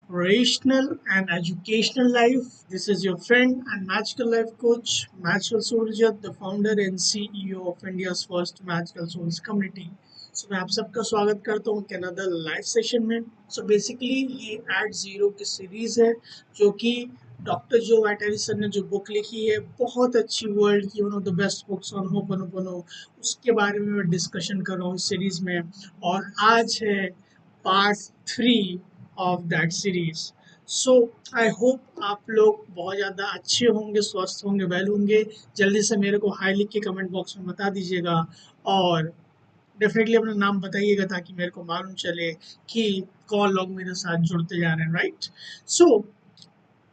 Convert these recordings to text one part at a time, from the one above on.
inspirational and educational life. This is your friend and magical life coach, Magical Surjat, the founder and CEO of India's first Magical Souls community. So मैं आप सबका स्वागत करता हूँ Canada live session में. So basically ये eight zero की series है जो कि डॉक्टर जो वैटरी सर ने जो बुक लिखी है, बहुत अच्छी, वर्ल्ड की one of the best books on Ho'oponopono, उसके बारे में मैं डिस्कशन कर रहा हूँ इस सीरीज में. और आज है part 3 of that series. So I hope आप लोग बहुत ज़्यादा अच्छे होंगे, स्वस्थ होंगे, वेल होंगे. जल्दी से मेरे को हाई लिख के कमेंट बॉक्स में बता दीजिएगा और डेफिनेटली अपना नाम बताइएगा ताकि मेरे को मालूम चले कि कौन लोग मेरे साथ जुड़ते जा रहे हैं, राइट. सो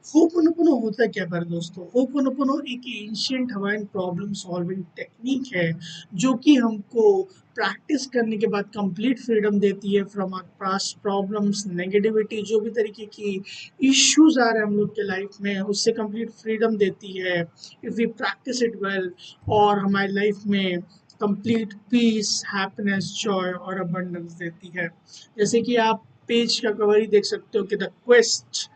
होपोनोपोनो होता क्या पर दोस्तों? होपोनोपोनो एक ancient Hawaiian problem solving technique है जो कि हमको प्रैक्टिस करने के बाद कंप्लीट फ्रीडम देती है from our past problems, negativity, जो भी तरीके की इश्यूज आ रहे हैं हम लोग के लाइफ में, उससे कंप्लीट फ्रीडम देती है if we practice it well. और हमारी लाइफ में कंप्लीट पीस, हैप्पीनेस, जॉय और अबंडेंस देती है. जैसे कि आप पेज का कवर ही देख सकते हो कि the quest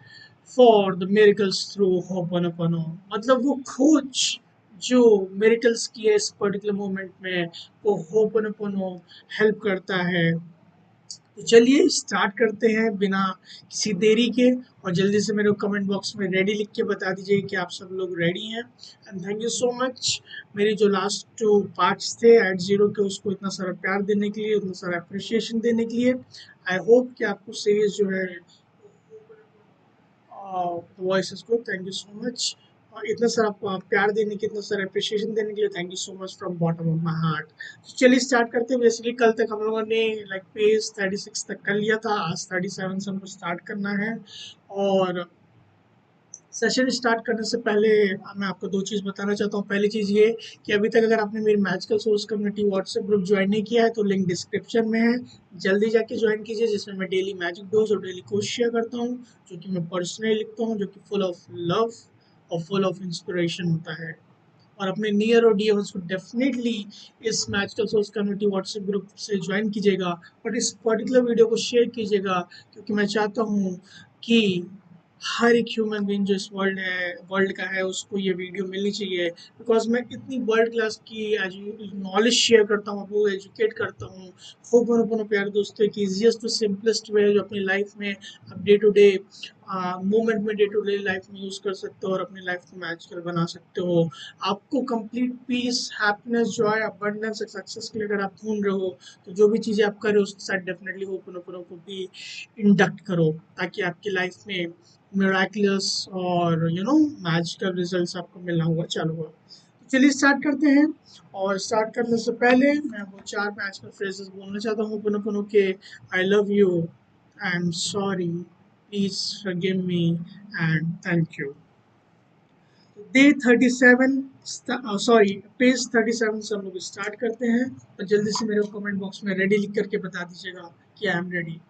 for the miracles through Ho'oponopono, मतलब वो खोज जो मिरेकल्स की है इस पर्टिकुलर मोमेंट में, वो होपनोपोनो हेल्प करता है. तो चलिए स्टार्ट करते हैं बिना किसी देरी के. और जल्दी से मेरे को कमेंट बॉक्स में रेडी लिख के बता दीजिए कि आप सब लोग रेडी हैं. And thank you so much मेरी जो लास्ट 2 पार्ट्स थे एट जीरो के, उसको इतना सारा प्यार देने के लिए, उतना सारा अप्रिशिएशन देने के लिए. आई होप कि आपको सीरीज जो है वॉइस को, थैंक यू सो मच. और इतना सारा प्यार देने के, इतना सारा अप्रिशिएशन देने के लिए thank you so much from bottom of my heart. तो चलिए स्टार्ट करते हैं. बेसिकली कल तक हम लोगों ने लाइक पेज 36 तक कर लिया था. आज 37 से हमको स्टार्ट करना है. और सेशन स्टार्ट करने से पहले मैं आपको 2 चीज़ बताना चाहता हूँ. पहली चीज़ ये कि अभी तक अगर आपने मेरी magical source community WhatsApp group join नहीं किया है तो लिंक डिस्क्रिप्शन में है, जल्दी जाके ज्वाइन कीजिए. जिसमें मैं डेली मैजिक डोज और डेली कोर्स शेयर करता हूँ जो कि मैं पर्सनली लिखता हूँ, जो कि फुल ऑफ लव और फुल ऑफ इंस्पिरेशन होता है. और अपने नियर और डियर वंस को डेफिनेटली इस magical source community WhatsApp group से ज्वाइन कीजिएगा. बट इस पर्टिकुलर वीडियो को शेयर कीजिएगा क्योंकि मैं चाहता हूँ कि हर एक ह्यूमन बीइंग जो इस वर्ल्ड का है, उसको ये वीडियो मिलनी चाहिए. बिकॉज मैं इतनी वर्ल्ड क्लास की नॉलेज शेयर करता हूँ, आपको एजुकेट करता हूँ. होपनोपोनो प्यारे दोस्तों की इजिएस्ट टू सिंपलेस्ट वे है जो अपनी लाइफ में आप डे टू डे मोमेंट में, डे टू डे लाइफ में यूज़ कर सकते हो और अपनी लाइफ को मैजिकल बना सकते हो. आपको complete peace, happiness, joy, abundance, success के लिए अगर आप ढूंढ रहे हो तो जो भी चीज़ें आप कर रहे हो उसके साथ डेफिनेटली होपनोपोनो को भी इंडक्ट करो ताकि आपकी लाइफ में मिराकुलस और मैजिकल रिजल्ट्स आपको मिलना हुआ चालू हुआ. तो चलिए स्टार्ट करते हैं. और स्टार्ट करने से पहले मैं वो 4 मैजिकल फ्रेजेस बोलना चाहता हूँ पुनः के. आई love you, I am sorry, please forgive me and thank you. Day 37, sorry page 37 से हम लोग स्टार्ट करते हैं. और जल्दी से मेरे कमेंट बॉक्स में रेडी लिख करके बता दीजिएगा कि आई एम रेडी.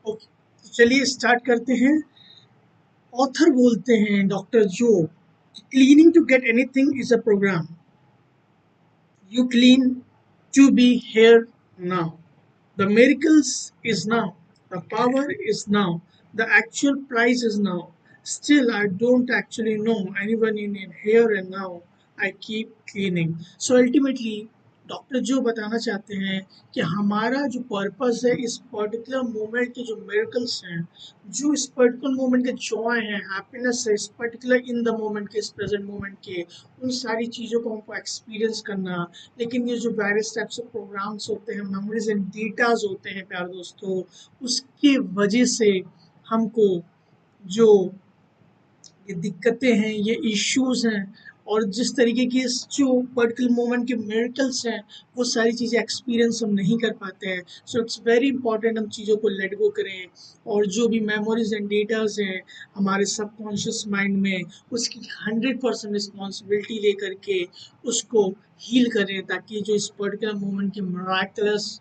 ओके, तो चलिए स्टार्ट करते हैं. ऑथर बोलते हैं doctor Joe, cleaning to get anything is a program. You clean to be here now. The miracles is now. The power is now. The actual price is now. Still, I don't actually know anyone in here and now. I keep cleaning. So ultimately, doctor जो बताना चाहते हैं कि हमारा जो purpose है इस particular moment के जो मिरेकल्स हैं, जो इस पर्टिकुलर मोमेंट के जॉय हैं, हैप्पीनेस है, इस पर्टिकुलर इन द मोमेंट के, इस प्रेजेंट मोमेंट के, उन सारी चीज़ों को हमको एक्सपीरियंस करना. लेकिन ये जो वेरियस टाइप्स ऑफ प्रोग्राम्स होते हैं, मेमोरीज एंड डेटाज होते हैं प्यारे दोस्तों, उसकी वजह से हमको जो ये दिक्कतें हैं, ये इश्यूज हैं, और जिस तरीके की जो पर्टिकुलर मोमेंट के मिरेकल्स हैं वो सारी चीज़ें एक्सपीरियंस हम नहीं कर पाते हैं। सो इट्स वेरी इंपॉर्टेंट हम चीज़ों को लेट गो करें और जो भी मेमोरीज एंड डेटाज हैं हमारे सबकॉन्शियस माइंड में उसकी 100% रिस्पॉन्सिबिलिटी लेकर के उसको हील करें, ताकि जो इस पर्टिकुलर मोमेंट के मराकुलस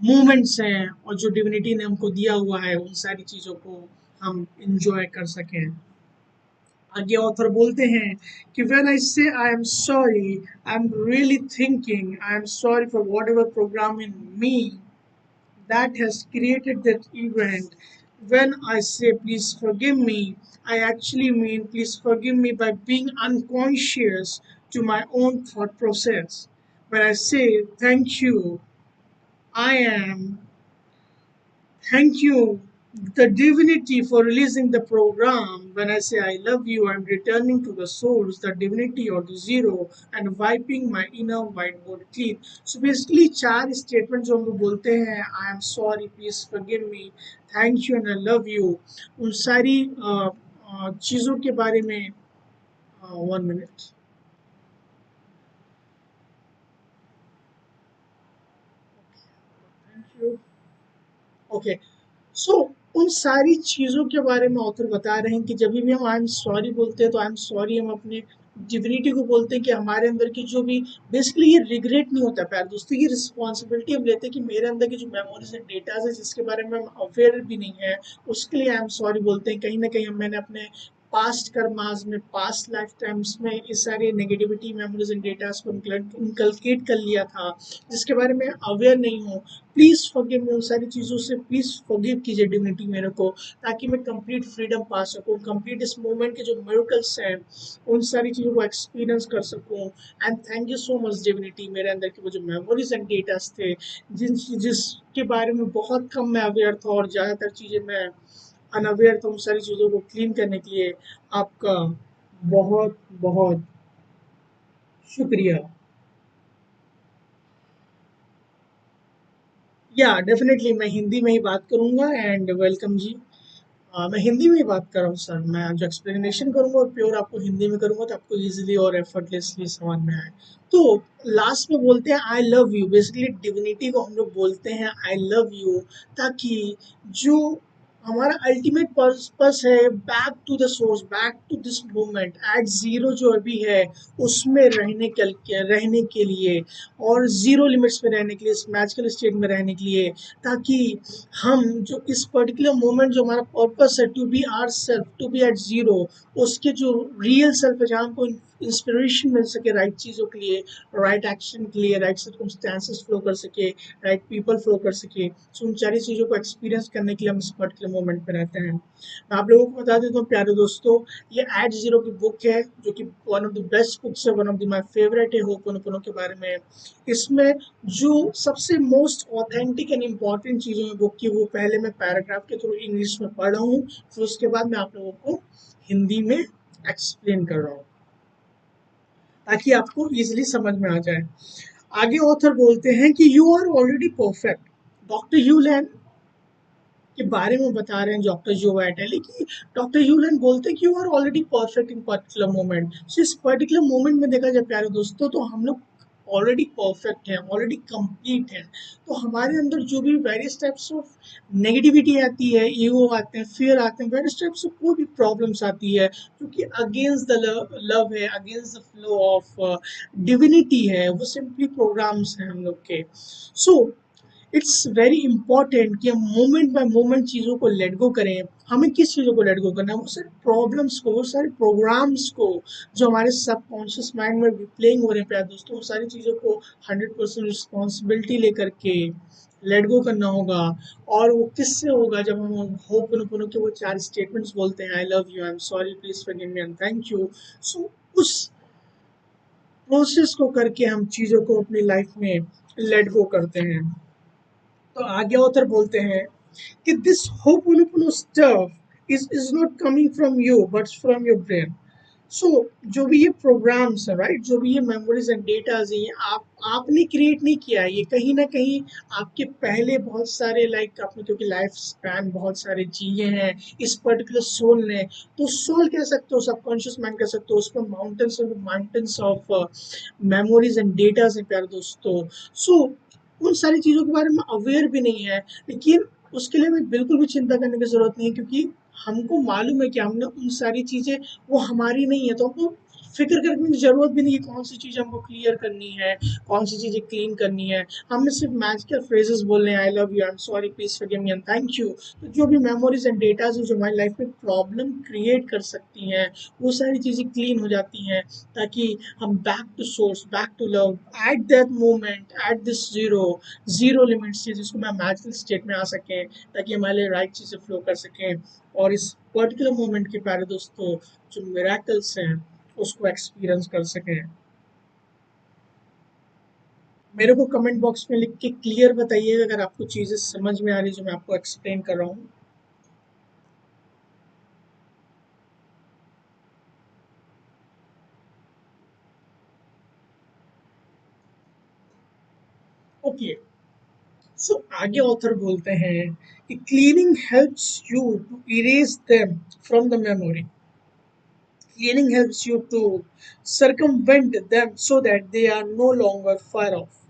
मोमेंट्स हैं और जो डिविनिटी ने हमको दिया हुआ है उन सारी चीज़ों को हम इंजॉय कर सकें। आगे ऑथर बोलते हैं कि when I say I am sorry I am really thinking I am sorry for whatever program in me that has created that event. When I say please forgive me, I actually mean please forgive me by being unconscious to my own thought process. When I say thank you, I am thank you, the divinity, for releasing the program. When I say I love you, I'm returning to the source, the divinity or the zero, and wiping my inner whiteboard clean. So basically, चार statements जो हम लोग बोलते हैं, I am sorry, please forgive me, thank you, and I love you. उन सारी चीज़ों के बारे में 1 minute. Thank you. ओके, सो उन सारी चीज़ों के बारे में ऑथर बता रहे हैं कि जब भी हम आई एम सॉरी बोलते हैं तो आई एम सॉरी हम अपने डिविनिटी को बोलते हैं कि हमारे अंदर की जो भी बेसिकली ये रिग्रेट नहीं होता प्यार दोस्तों, ये रिस्पॉन्सिबिलिटी हम लेते हैं कि मेरे अंदर की जो मेमोरीज एंड डेटाज है जिसके बारे में हम अवेयर भी नहीं है उसके लिए आई एम सॉरी बोलते हैं। कहीं ना कहीं मैंने अपने पास्ट कर्मास में पास्ट लाइफ टाइम्स में इस सारी नेगेटिविटी मेमोरीज एंड डेटास को इनकलकेट कर लिया था जिसके बारे में अवेयर नहीं हूँ। प्लीज़ फॉरगिव मी, उन सारी चीज़ों से प्लीज़ फॉरगिव कीजिए डिविनिटी मेरे को, ताकि मैं कंप्लीट फ्रीडम पा सकूँ, कंप्लीट इस मोमेंट के जो मिरेकल्स हैं उन सारी चीज़ों को एक्सपीरियंस कर सकूँ। And thank you so much divinity, मेरे अंदर के वो जो मेमोरीज एंड डेटास थे जिसके बारे में बहुत कम मैं अवेयर था और ज़्यादातर चीज़ें मैं अनअवेयर था, उन सारी चीज़ों को क्लीन करने के लिए आपका बहुत बहुत शुक्रिया। या डेफिनेटली मैं हिंदी में ही बात करूंगा एंड वेलकम जी। मैं हिंदी में ही बात कर रहा हूँ सर, मैं जो एक्सप्लेनेशन करूंगा और प्योर आपको हिंदी में करूंगा तो आपको इजीली और एफर्टलेसली समझ में आए। तो लास्ट में बोलते हैं I love you, basically divinity को हम लोग बोलते हैं आई लव यू, ताकि जो हमारा अल्टीमेट पर्पस है back to the source, back to this moment at zero जो अभी है उसमें रहने के लिए और जीरो लिमिट्स में रहने के लिए, इस मैजिकल स्टेट में रहने के लिए, ताकि हम जो इस पर्टिकुलर मोमेंट जो हमारा पर्पस है to be our self, to be at zero, उसके जो रियल सेल्फ है जहाँ हमको इंस्पिरेशन मिल सके राइट चीज़ों के लिए, राइट एक्शन के लिए, राइट सर्कमस्टेंसेस फ्लो कर सके, राइट पीपल फ्लो कर सके। सो उन सारी चीज़ों को एक्सपीरियंस करने के लिए हम इस पर्टिकुलर मोमेंट पे रहते हैं। मैं आप लोगों को बता देता हूँ प्यारे दोस्तों, ये एट जीरो की बुक है जो कि one of the best books है, one of the my favourite है होपोनोपोनो के बारे में। इसमें जो सबसे मोस्ट ऑथेंटिक एंड इम्पॉर्टेंट चीज़ें हैं बुक की वो पहले मैं पैराग्राफ के थ्रू इंग्लिश में पढ़ रहा हूँ, फिर उसके बाद मैं आप लोगों को हिंदी में एक्सप्लेन कर रहा हूँ ताकि आपको इजीली समझ में आ जाए। आगे ऑथर बोलते हैं कि you are already perfect. Doctor Hew Len के बारे में बता रहे हैं डॉक्टर जो वाइटली कि डॉक्टर ह्यूलन बोलते हैं कि you are already perfect in particular moment. So इस पर्टिकुलर मोमेंट में देखा जाए प्यारे दोस्तों तो हम लोग ऑलरेडी परफेक्ट है, ऑलरेडी कंप्लीट है। तो हमारे अंदर जो भी वेरियस टाइप्स ऑफ नेगेटिविटी आती है, ईगो आते हैं, फियर आते हैं, वेरियस टाइप्स ऑफ कोई भी प्रॉब्लम्स आती है क्योंकि अगेंस्ट द लव है, against the flow of divinity है, वो सिंपली प्रोग्राम्स हैं हम लोग के। सो इट्स वेरी इंपॉर्टेंट कि हम मोमेंट बाय मोमेंट चीज़ों को लेट गो करें। हमें किस चीज़ों को लेट गो करना है, वो सारे प्रॉब्लम्स को, वो सारे प्रोग्राम्स को जो हमारे सबकॉन्शियस माइंड में रिप्लेइंग हो रहे हैं प्यारे दोस्तों, वो सारी चीज़ों को 100% रिस्पॉन्सिबिलिटी लेकर के लेट गो करना होगा। और वो किससे होगा, जब हम होपोनोपोनो के वो चार स्टेटमेंट्स बोलते हैं, I love you, I am sorry, please forgive me and thank you. So उस प्रोसेस को करके हम चीज़ों को अपनी लाइफ में लेट गो करते हैं। तो आगे ऑथर बोलते हैं कि this Ho'oponopono stuff is not coming from you but from your brain. So जो भी ये प्रोग्राम्स है राइट, जो भी ये मेमोरीज एंड डेटाज है, ये आपने क्रिएट नहीं किया है, ये कहीं ना कहीं आपके पहले बहुत सारे लाइक आपने, क्योंकि लाइफ स्पैन बहुत सारे जिए हैं इस पर्टिकुलर सोल ने, तो सोल कह सकते हो, सबकॉन्शियस माइंड कह सकते हो, उसमें mountains of memories and datas है प्यारे दोस्तों। सो उन सारी चीज़ों के बारे में अवेयर भी नहीं है, लेकिन उसके लिए हमें बिल्कुल भी चिंता करने की ज़रूरत नहीं है, क्योंकि हमको मालूम है कि हमने उन सारी चीज़ें, वो हमारी नहीं है, तो हमको फिक्र करने की जरूरत भी नहीं है कौन सी चीज़ हमको क्लियर करनी है, कौन सी चीज़ें क्लीन करनी है। हमने सिर्फ मैजिकल फ्रेजेस बोलने हैं, I love you, I am sorry, please forgive me and thank you. तो जो भी मेमोरीज एंड डेटा जो हमारी लाइफ में प्रॉब्लम क्रिएट कर सकती हैं, वो सारी चीज़ें क्लीन हो जाती हैं, ताकि हम back to source, back to love at that moment, at this zero limits से, जिसको मैं मैजिकल स्टेट में आ सकें, ताकि हमारे लिए राइट चीज़ें फ्लो कर सकें, और इस पर्टिकुलर मोमेंट के प्यारे दोस्तों जो मिराकल्स हैं उसको एक्सपीरियंस कर सकें। मेरे को कमेंट बॉक्स में लिख के क्लियर बताइए अगर आपको चीज़ें समझ में आ रही जो मैं आपको एक्सप्लेन कर रहा हूँ। ओके, सो आगे ऑथर बोलते हैं कि cleaning helps you to erase them from the memory, cleaning helps you to circumvent them so that they are no longer far off.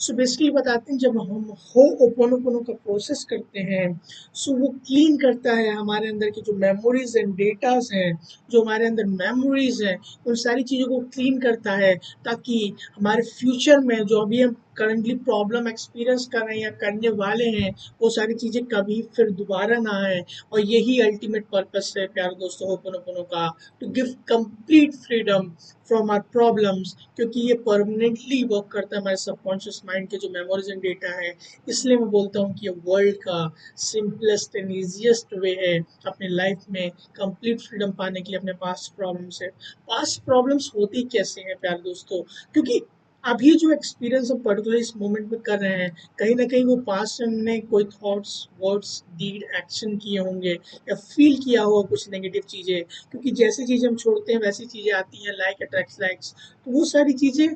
So basically बताते हैं जब हम हो ओपोनोपोनो का प्रोसेस करते हैं, सो वो क्लीन करता है हमारे अंदर की जो मेमोरीज एंड डेटास हैं, जो हमारे अंदर मेमोरीज हैं, उन सारी चीज़ों को क्लीन करता है, ताकि हमारे फ्यूचर में जो अभी हम करंटली प्रॉब्लम एक्सपीरियंस कर रहे हैं या करने वाले हैं, वो सारी चीज़ें कभी फिर दोबारा ना आए। और यही अल्टीमेट पर्पस है प्यारे दोस्तों होपोनोपोनो का, to give complete freedom from our problems, क्योंकि ये परमानेंटली वर्क करता है हमारे सबकॉन्शियस माइंड के जो मेमोरीज एंड डेटा है। इसलिए मैं बोलता हूँ कि ये वर्ल्ड का सिंपलेस्ट एंड ईजिएस्ट वे है अपने लाइफ में कंप्लीट फ्रीडम पाने के लिए अपने पास्ट प्रॉब्लम से। पास्ट प्रॉब्लम्स होती कैसे हैं प्यारे दोस्तों, क्योंकि अभी जो एक्सपीरियंस हम पर्टिकुलर इस मोमेंट में कर रहे हैं, कहीं ना कहीं वो पास्ट में हमने कोई थॉट्स, वर्ड्स, डीड, एक्शन किए होंगे, या फील किया होगा कुछ नेगेटिव चीज़ें, क्योंकि जैसी चीज़ें हम छोड़ते हैं वैसी चीज़ें आती हैं, लाइक अट्रैक्ट्स लाइक्स। तो वो सारी चीज़ें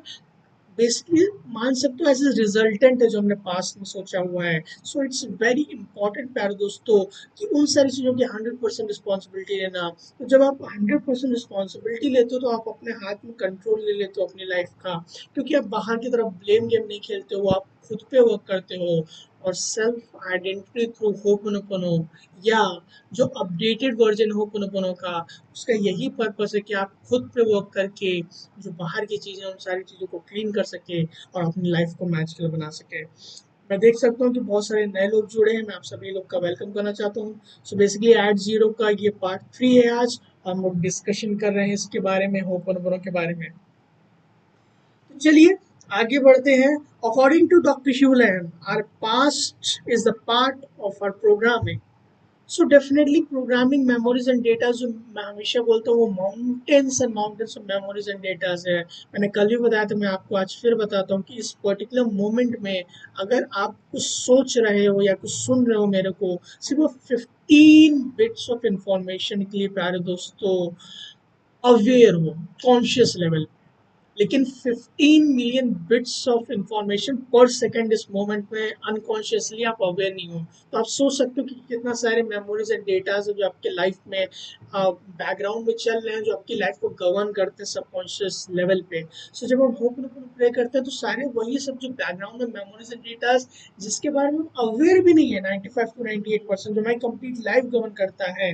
बेसिकली मान सकते हो एज ए रिजल्टेंट है जो हमने पास्ट में सोचा हुआ है। सो इट्स वेरी इंपॉर्टेंट प्यारे दोस्तों कि उन सारी चीज़ों की 100% रिस्पॉन्सिबिलिटी लेना। तो जब आप 100% रिस्पॉन्सिबिलिटी लेते हो, तो आप अपने हाथ में कंट्रोल ले लेते हो अपनी लाइफ का, क्योंकि आप बाहर की तरफ ब्लेम गेम नहीं खेलते हो, आप खुद पे वर्क करते हो। और सेल्फ आइडेंटिटी थ्रू होपोनोपोनो, या जो अपडेटेड वर्जन होपोनोपोनो का, उसका यही पर्पस है कि आप खुद पे वर्क करके जो बाहर की चीज़ें उन सारी चीज़ों को क्लीन कर सके और अपनी लाइफ को मैजिकल बना सके। मैं देख सकता हूँ कि बहुत सारे नए लोग जुड़े हैं, मैं आप सभी लोग का वेलकम करना चाहता हूँ। सो बेसिकली एट जीरो का ये पार्ट 3 है। आज हम लोग डिस्कशन कर रहे हैं इसके बारे में, होपोनोपोनो के बारे में। तो चलिए आगे बढ़ते हैं। अकॉर्डिंग टू डॉक्टर शिवलैन, our past is the part of our programming. So definitely programming memories and data, जो मैं हमेशा बोलता हूँ, वो mountains of memories and datas है। मैंने कल भी बताया था, मैं आपको आज फिर बताता हूँ कि इस पर्टिकुलर मोमेंट में अगर आप कुछ सोच रहे हो या कुछ सुन रहे हो मेरे को, सिर्फ 15 बिट्स ऑफ इंफॉर्मेशन के लिए प्यारे दोस्तों अवेयर हो कॉन्शियस लेवल, लेकिन 15 मिलियन बिट्स ऑफ इंफॉर्मेशन पर सेकंड इस मोमेंट में अनकॉन्शियसली आप अवेयर नहीं हो। तो आप सोच सकते हो कि कितना सारे मेमोरीज एंड डेटाज जो आपके लाइफ में बैकग्राउंड में चल रहे हैं, जो आपकी लाइफ को गवर्न करते हैं सबकॉन्शियस लेवल पे। सो जब हम होप प्रे करते हैं, तो सारे वही सब जो बैकग्राउंड में मेमोरीज एंड डेटाज जिसके बारे में हम अवेयर भी नहीं है, 95 to 98% जो हमारी कंप्लीट लाइफ गवर्न करता है,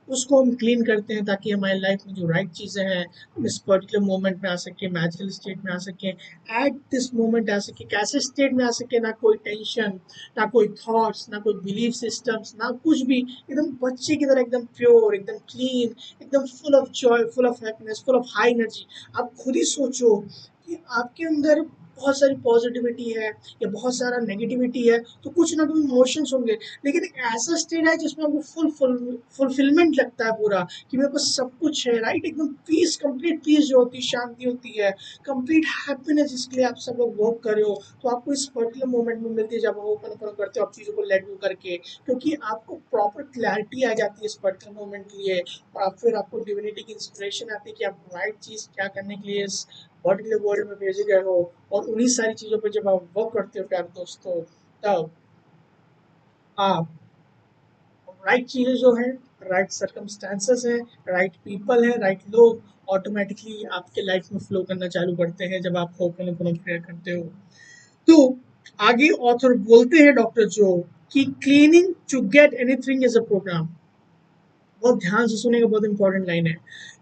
उसको हम क्लीन करते हैं, ताकि हमारी लाइफ में जो राइट चीज़ें हैं हम इस पर्टिकुलर मोमेंट में आ सके, मैजिकल स्टेट में आ सके, एट दिस मोमेंट आ सके। कैसे स्टेट में आ सके, ना कोई टेंशन, ना कोई थॉट्स, ना कोई बिलीफ सिस्टम्स, ना कुछ भी, एकदम बच्चे की तरह, एकदम प्योर, एकदम क्लीन, एकदम full of Joy, full of happiness, full of high energy. आप खुद ही सोचो कि आपके अंदर बहुत सारी पॉजिटिविटी है या बहुत सारा नेगेटिविटी है, तो कुछ ना कुछ इमोशंस होंगे। लेकिन एक ऐसा स्टेट है जिसमें आपको फुलफिलमेंट लगता है पूरा, कि मेरे पास सब कुछ है, राइट, एकदम पीस, कंप्लीट पीस जो होती है, शांति होती है, कंप्लीट हैप्पीनेस जिसके लिए आप सब लोग वर्क कर रहे हो, तो आपको इस पर्टिकुलर मोमेंट में मिलती है जब आप ओपन ओपन करते हो, आप चीज़ों को लेट गो करके, क्योंकि आपको प्रॉपर क्लैरिटी आ जाती है इस पर्टिकुलर मोमेंट के लिए, और फिर आपको डिविनिटी की इंस्पिरेशन आती है कि आप राइट चीज़ क्या करने के लिए इस पर्टिकुलर वर्ल्ड में भेजे गए हो। और उन्हीं सारी चीज़ों पर जब आप वर्क करते हो प्यारे दोस्तों, तब आप राइट चीज़ें जो है, राइट सर्कमस्टांसेस है, राइट पीपल है, राइट लोग ऑटोमेटिकली आपके लाइफ में फ्लो करना चालू करते हैं जब आप होपन प्रेयर करते हो। तो आगे ऑथर बोलते हैं डॉक्टर जो, कि cleaning to get anything is a program. बहुत ध्यान से सुनेगा, बहुत इंपॉर्टेंट लाइन है।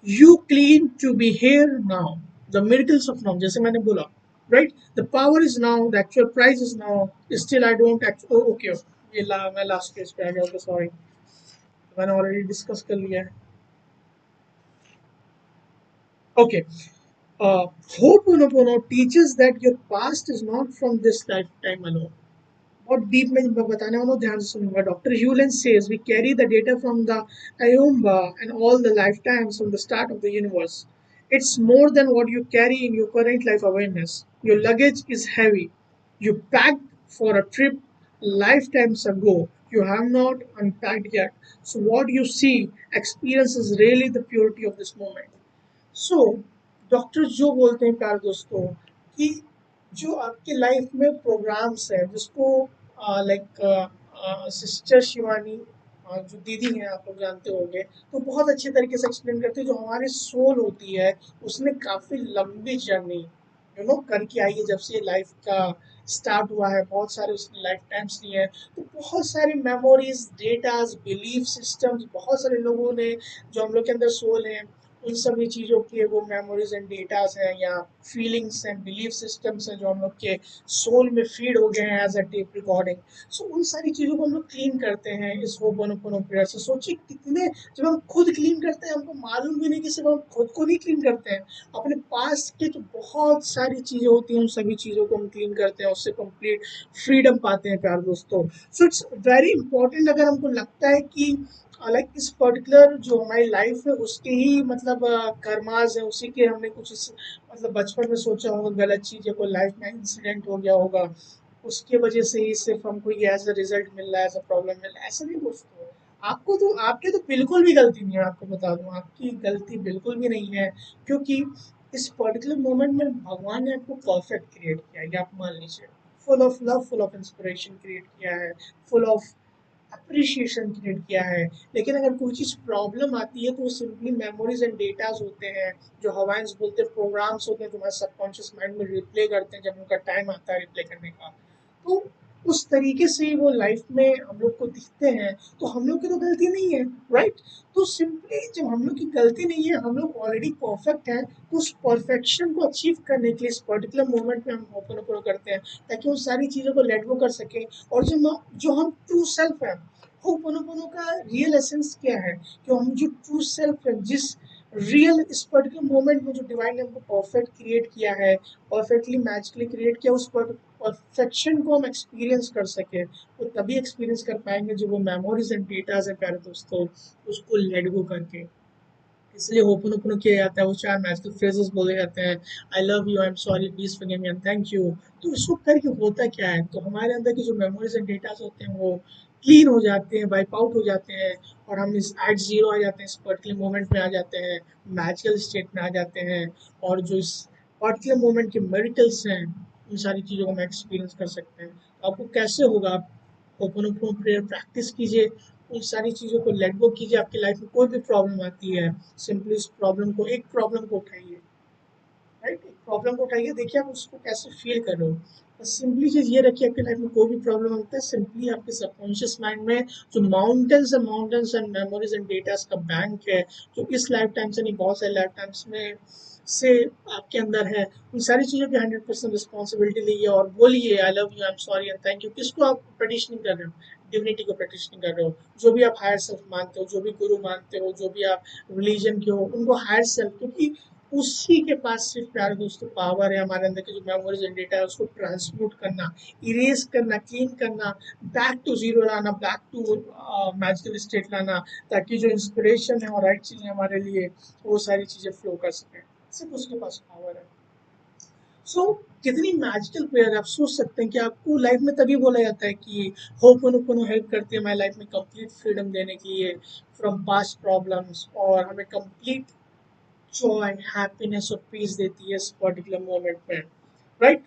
You clean to be here now, the miracles of now, जैसे मैंने बोला, right, the power is now, the actual price is now, still I don't okay, ये मैं लास्ट पेज पे आ गया, सॉरी, मैंने ऑलरेडी डिस्कस कर लिया है। Okay, Ho'oponopono teaches that your past is not from this lifetime alone. बहुत deep में बताने वाला हूँ, ध्यान से सुनूंगा। Doctor Hew Len says we carry the data from the Ayumba and all the lifetimes from the start of the universe. It's more than what you carry in your current life awareness. Your luggage is heavy. You packed for a trip lifetimes ago. You have not unpacked yet. So what you see, experience is really the purity of this moment. So doctor जो बोलते हैं प्यारे दोस्तों, कि जो आपके life में programmes है, जिसको लाइक सिस्टर शिवानी, जो दीदी हैं आप लोग जानते होंगे, तो बहुत अच्छे तरीके से एक्सप्लेन करते हैं, जो हमारी सोल होती है उसने काफ़ी लंबी जर्नी करके आई है, जब से लाइफ का स्टार्ट हुआ है, बहुत सारे उसने लाइफ टाइम्स लिए हैं, तो बहुत सारी मेमोरीज, डेटाज, बिलीफ सिस्टम्स, बहुत सारे लोगों ने, जो हम लोग के अंदर सोल है, उन सभी चीज़ों के वो मेमोरीज एंड डेटास हैं, या फीलिंग्स एंड बिलीफ सिस्टम्स हैं, जो हम लोग के सोल में फीड हो गए हैं एज अ टेप रिकॉर्डिंग। सो उन सारी चीज़ों को हम लोग क्लीन करते हैं इस होपोनोपोनो प्रेयर से। सोचिए कितने, जब हम खुद क्लीन करते हैं, हमको मालूम भी नहीं कि सिर्फ हम खुद को नहीं क्लीन करते हैं, अपने पास के जो बहुत सारी चीज़ें होती हैं, उन सभी चीज़ों को हम क्लीन करते हैं, उससे कंप्लीट फ्रीडम पाते हैं प्यारे दोस्तों। सो इट्स वेरी इंपॉर्टेंट, अगर हमको लगता है कि लाइक इस पर्टिकुलर जो हमारी लाइफ है उसके ही मतलब कर्माज है, उसी के हमने कुछ इस मतलब बचपन में सोचा होगा गलत चीज़, या कोई लाइफ में इंसिडेंट हो गया होगा, उसके वजह से ही सिर्फ हमको ये एज अ रिजल्ट मिल रहा है, एज अ प्रॉब्लम मिल रहा है, ऐसा नहीं दोस्तों। आपको तो, आपके तो बिल्कुल भी गलती नहीं है, आपको बता दूं, आपकी गलती बिल्कुल भी नहीं है, क्योंकि इस पर्टिकुलर मोमेंट में भगवान ने आपको परफेक्ट क्रिएट किया है, ये आप मान लीजिए, full of love, full of inspiration create किया है, फुल ऑफ अप्रिशिएशन क्रिएट किया है। लेकिन अगर कोई चीज़ प्रॉब्लम आती है, तो वो सिंपली मेमोरीज एंड डेटाज होते हैं, जो हवाइंस बोलते हैं, प्रोग्राम्स होते हैं, तुम्हारे सबकॉन्शियस माइंड में रिप्ले करते हैं जब उनका टाइम आता है रिप्ले करने का। तो उस तरीके से वो लाइफ में हम लोग को दिखते हैं, तो हम लोग की तो गलती नहीं है, राइट। तो सिंपली जब हम लोग की गलती नहीं है, हम लोग ऑलरेडी परफेक्ट हैं, तो उस परफेक्शन को अचीव करने के लिए इस पर्टिकुलर मोमेंट में हम ओपन ओपन करते हैं, ताकि उन सारी चीज़ों को लेट गो कर सकें। और जो हम ट्रू सेल्फ है, होपोनोपोनो का रियल एसेंस क्या है, कि हम जो ट्रू सेल्फ है, जिस रियल इस पर्टिकुलर मोमेंट में जो डिवाइन ने हमको परफेक्ट क्रिएट किया है, परफेक्टली मैजिकली क्रिएट किया, उस परफेक्शन को हम एक्सपीरियंस कर सके, वो तभी एक्सपीरियंस कर पाएंगे जो वो मेमोरीज एंड डेटाज है प्यारे दोस्तों, उसको लेट गो करके। इसलिए होपोनोपोनो किया जाता है, वो चार मैजिकल फ्रेजेस बोले जाते हैं, I love you, I am sorry, please forgive me and thank you. तो इसको करके होता क्या है, तो हमारे अंदर की जो मेमोरीज एंड डेटास होते हैं वो क्लीन हो जाते हैं, वाइप आउट हो जाते हैं, और हम इस एट जीरो आ जाते हैं, इस पर्टिकुलर मोमेंट में आ जाते हैं, मैजिकल स्टेट में आ जाते हैं, और जो इस पर्टिकुलर मोमेंट के मेरिटल्स हैं, उन सारी चीज़ों को हम एक्सपीरियंस कर सकते हैं। तो आपको कैसे होगा, आप होपोनोपोनो प्रेयर प्रैक्टिस कीजिए, उन सारी चीज़ों को लेट गो कीजिए। आपकी लाइफ में कोई भी प्रॉब्लम आती है, सिंपली उस प्रॉब्लम को, एक प्रॉब्लम को उठाइए, राइट, एक प्रॉब्लम को उठाइए, देखिए आप उसको कैसे फील कर रहे हो। बस सिंपली चीज़ ये रखिए, आपकी लाइफ में कोई भी प्रॉब्लम होता है, सिंपली आपके सबकॉन्शियस माइंड में जो mountains and memories and datas का बैंक है, जो इस लाइफ टाइम से नहीं, बहुत सारे लाइफ टाइम्स में से आपके अंदर है, उन सारी चीज़ों की 100% रिस्पॉन्सिबिलिटी लीजिए, और बोलिए आई love you, I am sorry and thank you. किसको आप पटिशनिंग कर रहे हो, डिविनिटी को पटिशनिंग कर रहे हो, जो भी आप हायर सेल्फ मानते हो, जो भी गुरु मानते हो, जो भी आप रिलीजन के हो, उनको हायर सेल्फ, क्योंकि उसी के पास सिर्फ प्यारे दोस्तों पावर है हमारे अंदर के जो मेमोरीज एंड डेटा है उसको ट्रांसम्यूट करना, इरेज करना, क्लीन करना, बैक टू जीरो लाना, बैक टू मैजिकल स्टेट लाना, ताकि जो इंस्पिरेशन है और राइट चीजें हमारे लिए वो सारी चीजें फ्लो कर सकें। सिर्फ उसके पास पावर है। सो कितनी मैजिकल प्रेयर, आप सोच सकते हैं कि आपको लाइफ में तभी बोला जाता है कि होपोनोपोनो हेल्प करती है हमारी लाइफ में कंप्लीट फ्रीडम देने के लिए फ्रॉम पास्ट प्रॉब्लम्स, और हमें कंप्लीट जॉय, हैप्पीनेस और पीस देती है इस पर्टिकुलर मोमेंट में, right.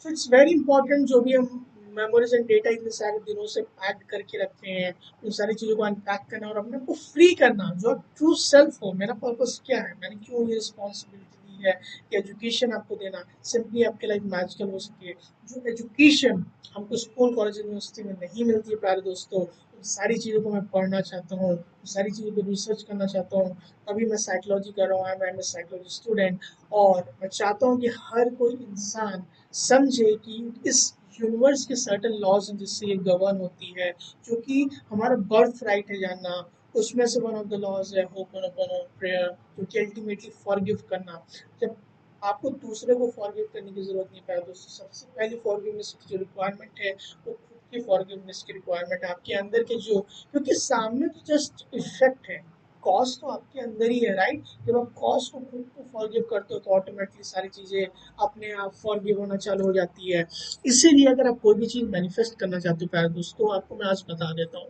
So it's very important जो भी हम मेमोरीज एंड डेटा इतने सारे दिनों से पैक करके रखे हैं, उन सारी चीज़ों को अनपैक करना और अपने को फ्री करना, जो आप ट्रू सेल्फ हो। मेरा पर्पस क्या है, मैंने क्यों ये रिस्पॉन्सिबिलिटी दी है कि एजुकेशन आपको देना, सिंपली आपके लाइफ मैजिकल हो सके। जो एजुकेशन हमको स्कूल कॉलेज यूनिवर्सिटी में नहीं मिलती है प्यारे दोस्तों, उन सारी चीज़ों को मैं पढ़ना चाहता हूँ, उन सारी चीज़ों पर रिसर्च करना चाहता हूँ। अभी मैं साइकोलॉजी कर रहा हूँ, I am a psychology student, और मैं चाहता हूँ कि हर कोई इंसान समझे कि इस यूनिवर्स के सर्टेन लॉज हैं जिससे ये गवर्न होती है, जो कि हमारा बर्थ राइट है जानना। उसमें से वन ऑफ द लॉज है होपोनोपोनो प्रेयर, जो कि अल्टीमेटली फॉरगिव करना। जब आपको दूसरे को फॉरगिव करने की जरूरत नहीं पड़े, तो सबसे पहली फॉरगिवनेस की जो रिक्वायरमेंट है वो खुद की फॉरगिवनेस की रिक्वायरमेंट है, आपके अंदर के जो, क्योंकि सामने तो जस्ट इफेक्ट है, कॉज तो आपके अंदर ही है, राइट। जब आप कॉज को खुद को फॉरगिव करते हो तो ऑटोमेटिकली सारी चीजें अपने आप फॉरगिव होना चालू हो जाती है। इसीलिए अगर आप कोई भी चीज मैनिफेस्ट करना चाहते हो प्यारे दोस्तों, आपको मैं आज बता देता हूँ,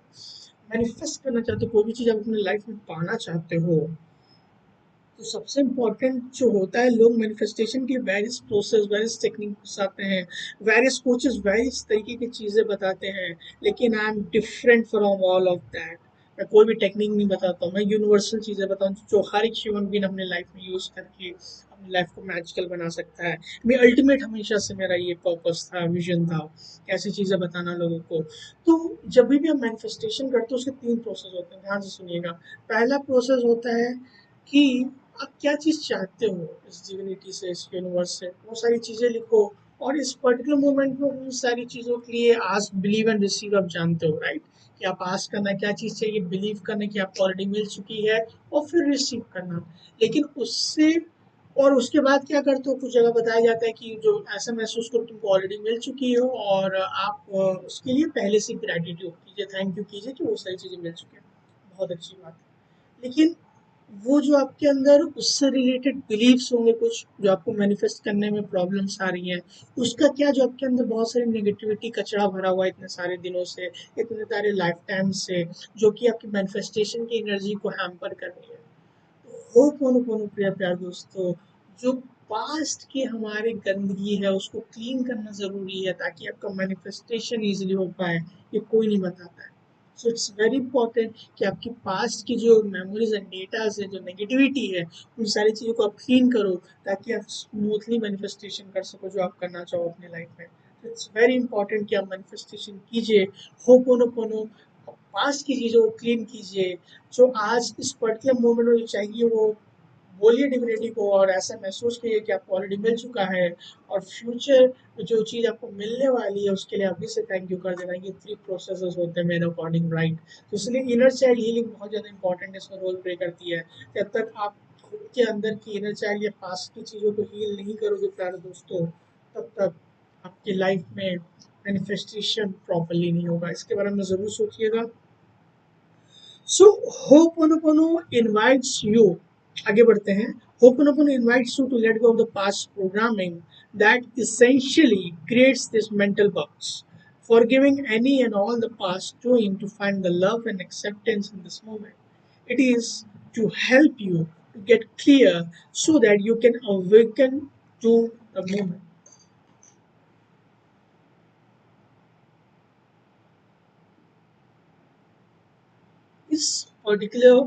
मैनिफेस्ट करना चाहते हो, कोई भी चीज आप अपने लाइफ में पाना चाहते हो, तो सबसे इम्पोर्टेंट जो होता है, लोग मैनिफेस्टेशन के वेरियस प्रोसेस, वेरियस टेक्निक्स आते हैं, वेरियस कोचेस वेरियस तरीके की चीज़ें बताते हैं, लेकिन I am different from all of that. मैं कोई भी टेक्निक नहीं बताता हूँ, मैं यूनिवर्सल चीज़ें बताऊँ जो हर एक ह्यूमन बीइंग अपने लाइफ में यूज़ करके अपनी लाइफ को मैजिकल बना सकता है। मैं अल्टीमेट हमेशा से मेरा ये पर्पस था, विजन था, ऐसी चीज़ें बताना लोगों को। तो जब भी हम मैनिफेस्टेशन करते हैं उसके तीन प्रोसेस होते हैं, ध्यान से सुनिएगा। पहला प्रोसेस होता है कि आप क्या चीज़ चाहते हो इस डिविनिटी से, इस यूनिवर्स से, वो सारी चीज़ें लिखो, और इस पर्टिकुलर मोमेंट में उन सारी चीज़ों के लिए आस्क, बिलीव एंड रिसीव आप जानते हो, राइट। कि आप आस्क करना क्या चीज़ चाहिए, बिलीव करना कि आपको ऑलरेडी मिल चुकी है, और फिर रिसीव करना। लेकिन उससे, और उसके बाद क्या करते हो, कुछ जगह बताया जाता है कि जो ऐसा महसूस करो तुमको ऑलरेडी मिल चुकी हो, और आप उसके लिए पहले से ग्रेटिट्यूड कीजिए, थैंक यू कीजिए कि वो सारी चीज़ें मिल चुकी हैं। बहुत अच्छी बात है। लेकिन वो जो आपके अंदर उससे रिलेटेड बिलीव्स होंगे कुछ, जो आपको मैनिफेस्ट करने में प्रॉब्लम्स आ रही हैं, उसका क्या, जो आपके अंदर बहुत सारी नेगेटिविटी कचरा भरा हुआ है इतने सारे दिनों से, इतने सारे लाइफ टाइम से, जो कि आपकी मैनिफेस्टेशन की एनर्जी को हैम्पर कर रही है। होपोनोपोनो प्रिय प्यार दोस्तों, जो पास्ट की हमारी गंदगी है उसको क्लीन करना ज़रूरी है, ताकि आपका मैनिफेस्टेशन ईजिली हो पाए। ये कोई नहीं बताता है। सो इट्स वेरी इंपॉर्टेंट कि आपकी पास्ट की जो मेमोरीज एंड डेटाज है, जो नेगेटिविटी है, उन सारी चीज़ों को आप क्लीन करो, ताकि आप स्मूथली मैनिफेस्टेशन कर सको जो आप करना चाहो अपने लाइफ में। इट्स वेरी इंपॉर्टेंट कि आप मैनिफेस्टेशन कीजिए, होपोनोपोनो, पास्ट की चीज़ों को क्लीन कीजिए, जो आज इस पर्टिकुलर मोमेंट में जो चाहिए वो बोलिए डिविनिटी को, और ऐसा महसूस कीजिए कि आपको ऑलरेडी मिल चुका है, और फ्यूचर में जो चीज़ आपको मिलने वाली है उसके लिए अभी से थैंक यू कर देना। ये थ्री प्रोसेसेस होते हैं मेरे अकॉर्डिंग, राइट। तो इसलिए इनर चाइल्ड हीलिंग बहुत ज़्यादा इंपॉर्टेंट इसमें रोल प्ले करती है। जब तक आप खुद के अंदर की इनर चाइल्ड या पास्ट की चीज़ों को हील नहीं करोगे प्यारे दोस्तों, तब तक आपकी लाइफ में मैनिफेस्टेशन प्रॉपरली नहीं होगा। इसके बारे में ज़रूर सोचिएगा। सो होपोनोपोनो इनवाइट्स यू, आगे बढ़ते हैं। Ho'oponopono invites you to let go of the past programming that essentially creates this mental box, forgiving any and all the past, doing to find the love and acceptance in this moment. It is to help you to get clear so that you can awaken to the moment. इस particular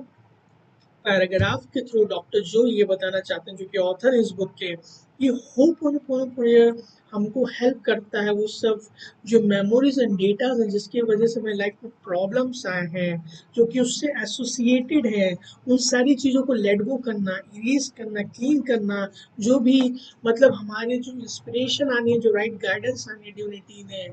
paragraph के through doctor जो ये बताना चाहते हैं, जो कि author है इस बुक के, ये होपोनोपोनो प्रेयर हमको हेल्प करता है वो सब जो मेमोरीज एंड डेटा हैं जिसकी वजह से मेरी लाइफ में प्रॉब्लम्स आए हैं, जो कि उससे एसोसिएटेड है, उन सारी चीज़ों को लेट गो करना, इरेज करना, क्लीन करना, जो भी मतलब हमारे जो इंस्पिरेशन आनी है, जो राइट गाइडेंस आनी है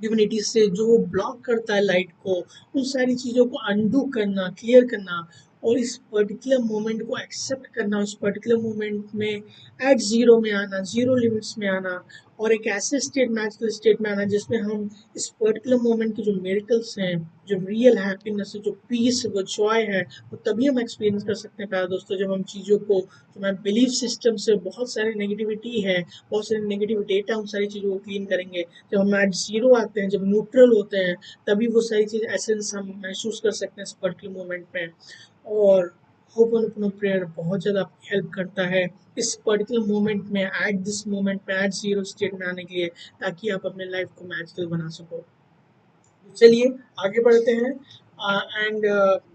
डिविनिटी से, जो वो ब्लॉक करता है लाइट को, उन सारी चीज़ों को अनडू करना, क्लियर करना, और इस पर्टिकुलर मोमेंट को एक्सेप्ट करना, उस पर्टिकुलर मोमेंट में एट जीरो में आना, जीरो लिमिट्स में आना, और एक ऐसे स्टेट, मैजिकल स्टेट में आना जिसमें हम इस पर्टिकुलर मोमेंट के जो मेरिकल्स हैं, जो रियल हैप्पीनेस है, जो पीस, वो जॉय है, वो तभी हम एक्सपीरियंस कर सकते हैं प्यारे दोस्तों, जब हम चीज़ों को, जो हमारे बिलीफ सिस्टम से बहुत सारी नेगेटिविटी है, बहुत सारी नेगेटिव डेटा, उन सारी चीज़ों को क्लीन करेंगे। जब हम एट जीरो आते हैं, जब न्यूट्रल होते हैं, तभी वो सारी चीज़ एसेंस हम महसूस कर सकते हैं इस पर्टिकुलर मोमेंट में। और होपनोपोनो प्रेयर बहुत ज़्यादा आपकी हेल्प करता है इस पर्टिकुलर मोमेंट में, एट दिस मोमेंट में, एट जीरो स्टेट में आने के लिए, ताकि आप अपने लाइफ को मैजिकल बना सको। तो चलिए आगे बढ़ते हैं। एंड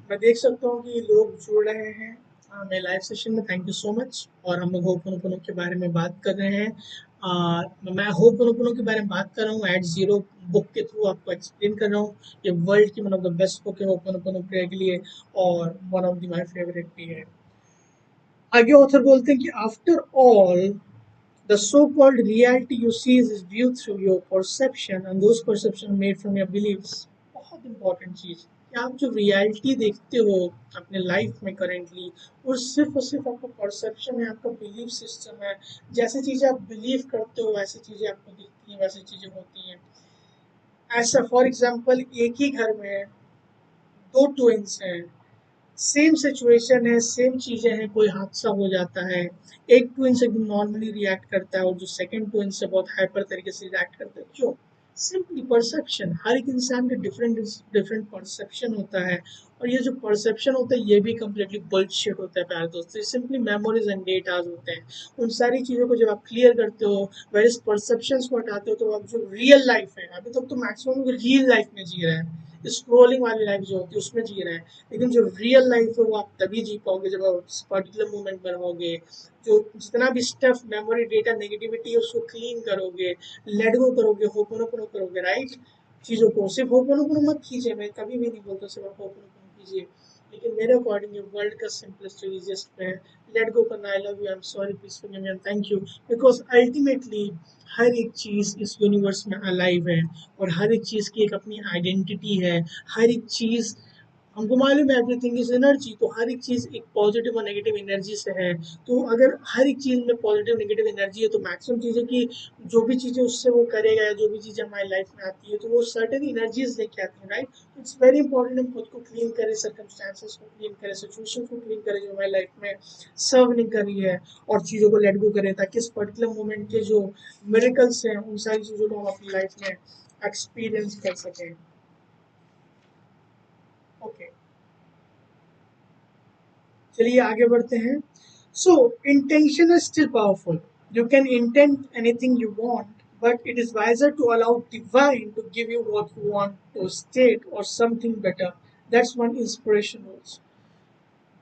मैं देख सकता हूँ कि लोग जुड़ रहे हैं मेरे लाइव सेशन में। Thank you so much. और हम लोग होपनोपोनो के बारे में बात कर रहे हैं। मैं होपनोपोनो के बारे में बात कर रहा हूँ एट जीरो बुक के थ्रू, आपको एक्सप्लेन कर रहा हूँ। ये वर्ल्ड की one of the best book है होपनोपोनो प्रेयर के लिए, और one of the my favourite भी है। आगे ऑथर बोलते हैं कि after all the so-called reality you see is viewed through your perception, and those perceptions made from your beliefs. बहुत इंपॉर्टेंट चीज कि आप जो रियलिटी देखते हो अपने लाइफ में करेंटली, और सिर्फ आपका परसेप्शन है, आपका बिलीफ सिस्टम है। जैसी चीजें आप बिलीव करते हो वैसी चीजें आपको दिखती हैं, वैसी चीजें होती हैं। ऐसा फॉर एग्जाम्पल, एक ही घर में दो ट्विंस हैं, सेम सिचुएशन है, सेम चीजें हैं, कोई हादसा हो जाता है, एक ट्विन से नॉर्मली रिएक्ट करता है और जो सेकंड ट्विन से बहुत हाइपर तरीके से रिएक्ट करता है। क्यों? Simply perception. हर एक इंसान का डिफरेंट डिफरेंट परसेप्शन होता है, और ये जो परसेप्शन होता है ये भी कम्प्लीटली बुलशिट होता है प्यारे दोस्तों। ये सिंपली मेमोरीज एंड डेटाज होते हैं। उन सारी चीज़ों को जब आप क्लियर करते हो, वेरियस परसेप्शंस को हटाते हो, तो आप जो रियल लाइफ है, अभी तक तो मैक्सिमम रियल लाइफ में जी रहे हैं, स्क्रोलिंग वाली लाइफ जो होती है उसमें जी रहे हैं, लेकिन जो रियल लाइफ है वो आप तभी जी पाओगे जब आप पर्टिकुलर मोमेंट में रहोगे। जो जितना भी स्टफ, मेमोरी, डेटा, नेगेटिविटी है उसको क्लीन करोगे, लेट गो करोगे, होपोनोपोनो करोगे, राइट? चीज़ों को सिर्फ होपोनोपोनो मत कीजिए, मैं कभी भी नहीं बोलता सिर्फ आप होपोनोपोनो कीजिए, लेकिन मेरे अकॉर्डिंग ये वर्ल्ड का सिंपलेस्ट ईजिएस्ट है। लेट गो करना, I love you, I am sorry, please forgive me and thank you. Because ultimately हर एक चीज़ इस यूनिवर्स में अलाइव है, और हर एक चीज़ की एक अपनी आइडेंटिटी है। हर एक चीज़, हमको मालूम है एवरीथिंग इज एनर्जी, तो हर एक चीज़ एक पॉजिटिव और नेगेटिव एनर्जी से है। तो अगर हर एक चीज़ में पॉजिटिव नेगेटिव एनर्जी है, तो मैक्सिमम चीज़ें की जो भी चीज़ें उससे वो करेगा, या जो भी चीज़ें हमारी लाइफ में आती है, तो वो सर्टेन एनर्जीज लेके आती है, राइट? तो इट्स वेरी इंपॉर्टेंट हम खुद को क्लीन करें, सर्कमस्टांसेस को क्लीन करें, सिचुएशन को क्लीन करें जो हमारी लाइफ में सर्व नहीं कर रही है, और चीज़ों को लेट गो करें, ताकि इस पर्टिकुलर मोमेंट के जो मिरेकल्स हैं उन सारी चीज़ों को हम अपनी लाइफ में एक्सपीरियंस कर सकें। ओके, चलिए आगे बढ़ते हैं। So intention is still powerful. You can intent anything you want, but it is wiser to allow divine to give you what you want, to state or something better. That's one inspiration also.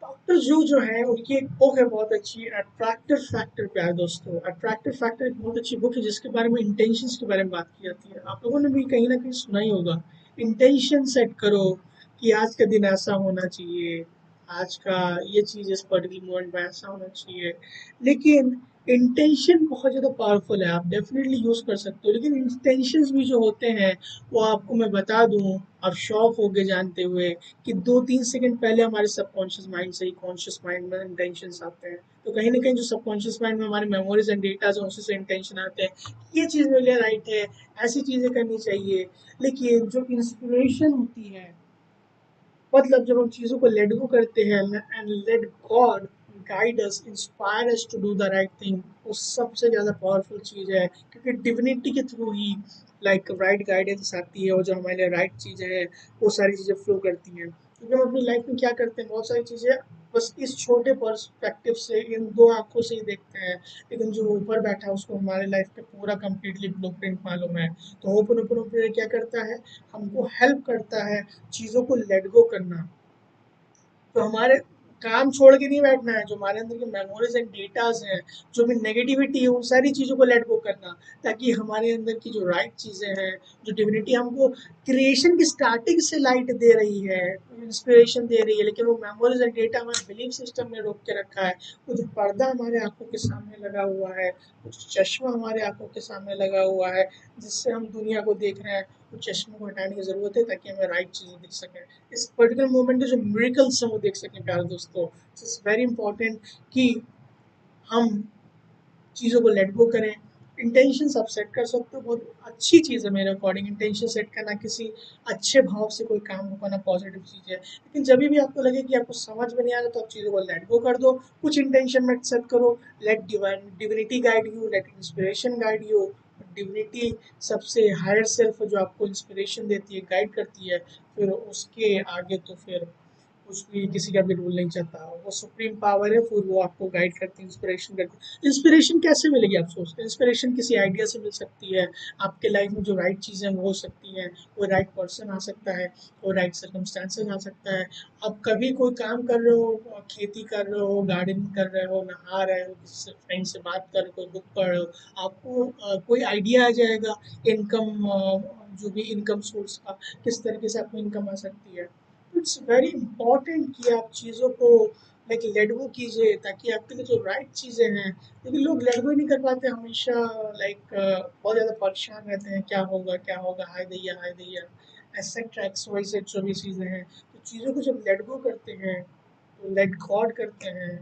Doctor जो है उनकी एक book है बहुत अच्छी, attractive factor. प्यारे दोस्तों, attractive factor एक बहुत अच्छी बुक है जिसके बारे में, इंटेंशंस के बारे में बात की जाती है। आप लोगों ने भी कहीं ना कहीं सुना ही होगा, इंटेंशन सेट करो कि आज का दिन ऐसा होना चाहिए, आज का ये चीज़ इस पर्टिकुलर मोमेंट में ऐसा होना चाहिए। लेकिन इंटेंशन बहुत ज़्यादा पावरफुल है, आप डेफिनेटली यूज़ कर सकते हो, लेकिन इंटेंशंस भी जो होते हैं वो आपको मैं बता दूं, आप शॉक हो गए जानते हुए कि 2-3 सेकंड पहले हमारे सबकॉन्शियस माइंड से ही कॉन्शियस माइंड में इंटेंशंस आते हैं। तो कहीं ना कहीं जो सबकॉन्शियस माइंड में हमारे मेमोरीज एंड डेटा है उसी से इंटेंशन आते हैं, ये चीज़ मेरे लिए राइट है, ऐसी चीज़ें करनी चाहिए। लेकिन जो इंस्पिरेशन होती है, मतलब जब हम चीज़ों को लेट गो करते हैं and let God guide us, inspire us to do the right thing, वो सबसे ज़्यादा पावरफुल चीज़ है, क्योंकि डिविनिटी के थ्रू ही लाइक राइट गाइडेंस आती है, और जो हमारे लिए राइट चीज़ें हैं वो सारी चीज़ें फ्लो करती हैं। क्योंकि हम अपनी लाइफ में क्या करते हैं, बहुत सारी चीज़ें बस इस छोटे पर्सपेक्टिव से, इन दो आंखों से ही देखते हैं, लेकिन जो ऊपर बैठा है उसको हमारे लाइफ पे पूरा कंप्लीटली ब्लूप्रिंट मालूम है। तो होपनोपोनो प्रेयर क्या करता है, हमको हेल्प करता है चीज़ों को लेट गो करना। तो हमारे काम छोड़ के नहीं बैठना है, जो हमारे अंदर के मेमोरीज एंड डेटाज हैं, जो भी नेगेटिविटी है, उन सारी चीज़ों को लेट गो करना, ताकि हमारे अंदर की जो राइट चीज़ें हैं, जो डिविनिटी हमको क्रिएशन की स्टार्टिंग से लाइट दे रही है, इंस्पिरेशन दे रही है, लेकिन वो मेमोरीज एंड डेटा हमारे बिलीफ सिस्टम में रोक के रखा है। वो जो पर्दा हमारे आंखों के सामने लगा हुआ है, वो जो चश्मा हमारे आंखों के सामने लगा हुआ है जिससे हम दुनिया को देख रहे हैं, वो चश्मे को हटाने की ज़रूरत है ताकि हमें राइट चीज़ें दिख सकें। इस पर्टिकुलर मोमेंट के जो मिरेकल्स हैं वो देख सकें प्यारे दोस्तों। इट्स वेरी इंपॉर्टेंट कि हम चीज़ों को लेट गो करें। इंटेंशन आप सेट कर सकते हो, बहुत अच्छी चीज़ है मेरे अकॉर्डिंग। इंटेंशन सेट करना किसी अच्छे भाव से कोई काम हो पाना पॉजिटिव चीज़ है, लेकिन जब भी आपको लगे कि आपको समझ में नहीं आ रहा तो आप चीज़ों को लेट गो कर दो। कुछ इंटेंशन में सेट करो, let divinity guide you, let inspiration guide you. Divinity सबसे हायर सेल्फ जो आपको इंस्पिरेशन देती है, गाइड करती है, फिर उसके आगे तो फिर उसकी किसी का भी रूल नहीं चलता। वो सुप्रीम पावर है, फिर वो आपको गाइड करती है, इंस्पिरेशन करती है। इंस्पिरेशन कैसे मिलेगी आप सोचते हैं? इंस्पिरेशन किसी आइडिया से मिल सकती है, आपके लाइफ में जो राइट चीज़ें वो हो सकती हैं, वो राइट पर्सन आ सकता है, वो राइट सर्कमस्टांसेस आ सकता है। आप कभी कोई काम कर रहे हो, खेती कर रहे हो, गार्डनिंग कर रहे हो, नहा रहे हो, किसी फ्रेंड से बात कर रहे हो, कोई बुक पढ़ रहे हो, आपको कोई आइडिया आ जाएगा इनकम, जो भी इनकम सोर्स का, किस तरीके से आपको इनकम आ सकती है। इट्स वेरी इंपॉर्टेंट कि आप चीज़ों को लाइक लेट गो कीजिए ताकि आपके लिए जो राइट चीज़ें हैं, लेकिन लोग लेट गो ही नहीं कर पाते, हमेशा लाइक बहुत ज़्यादा परेशान रहते हैं, क्या होगा, हाय दैया हाय दैया, एसेट्रा एक्स वाई जेड जो भी चीज़ें हैं। तो चीज़ों को जब लेट गो करते हैं तो लेट गॉड करते हैं,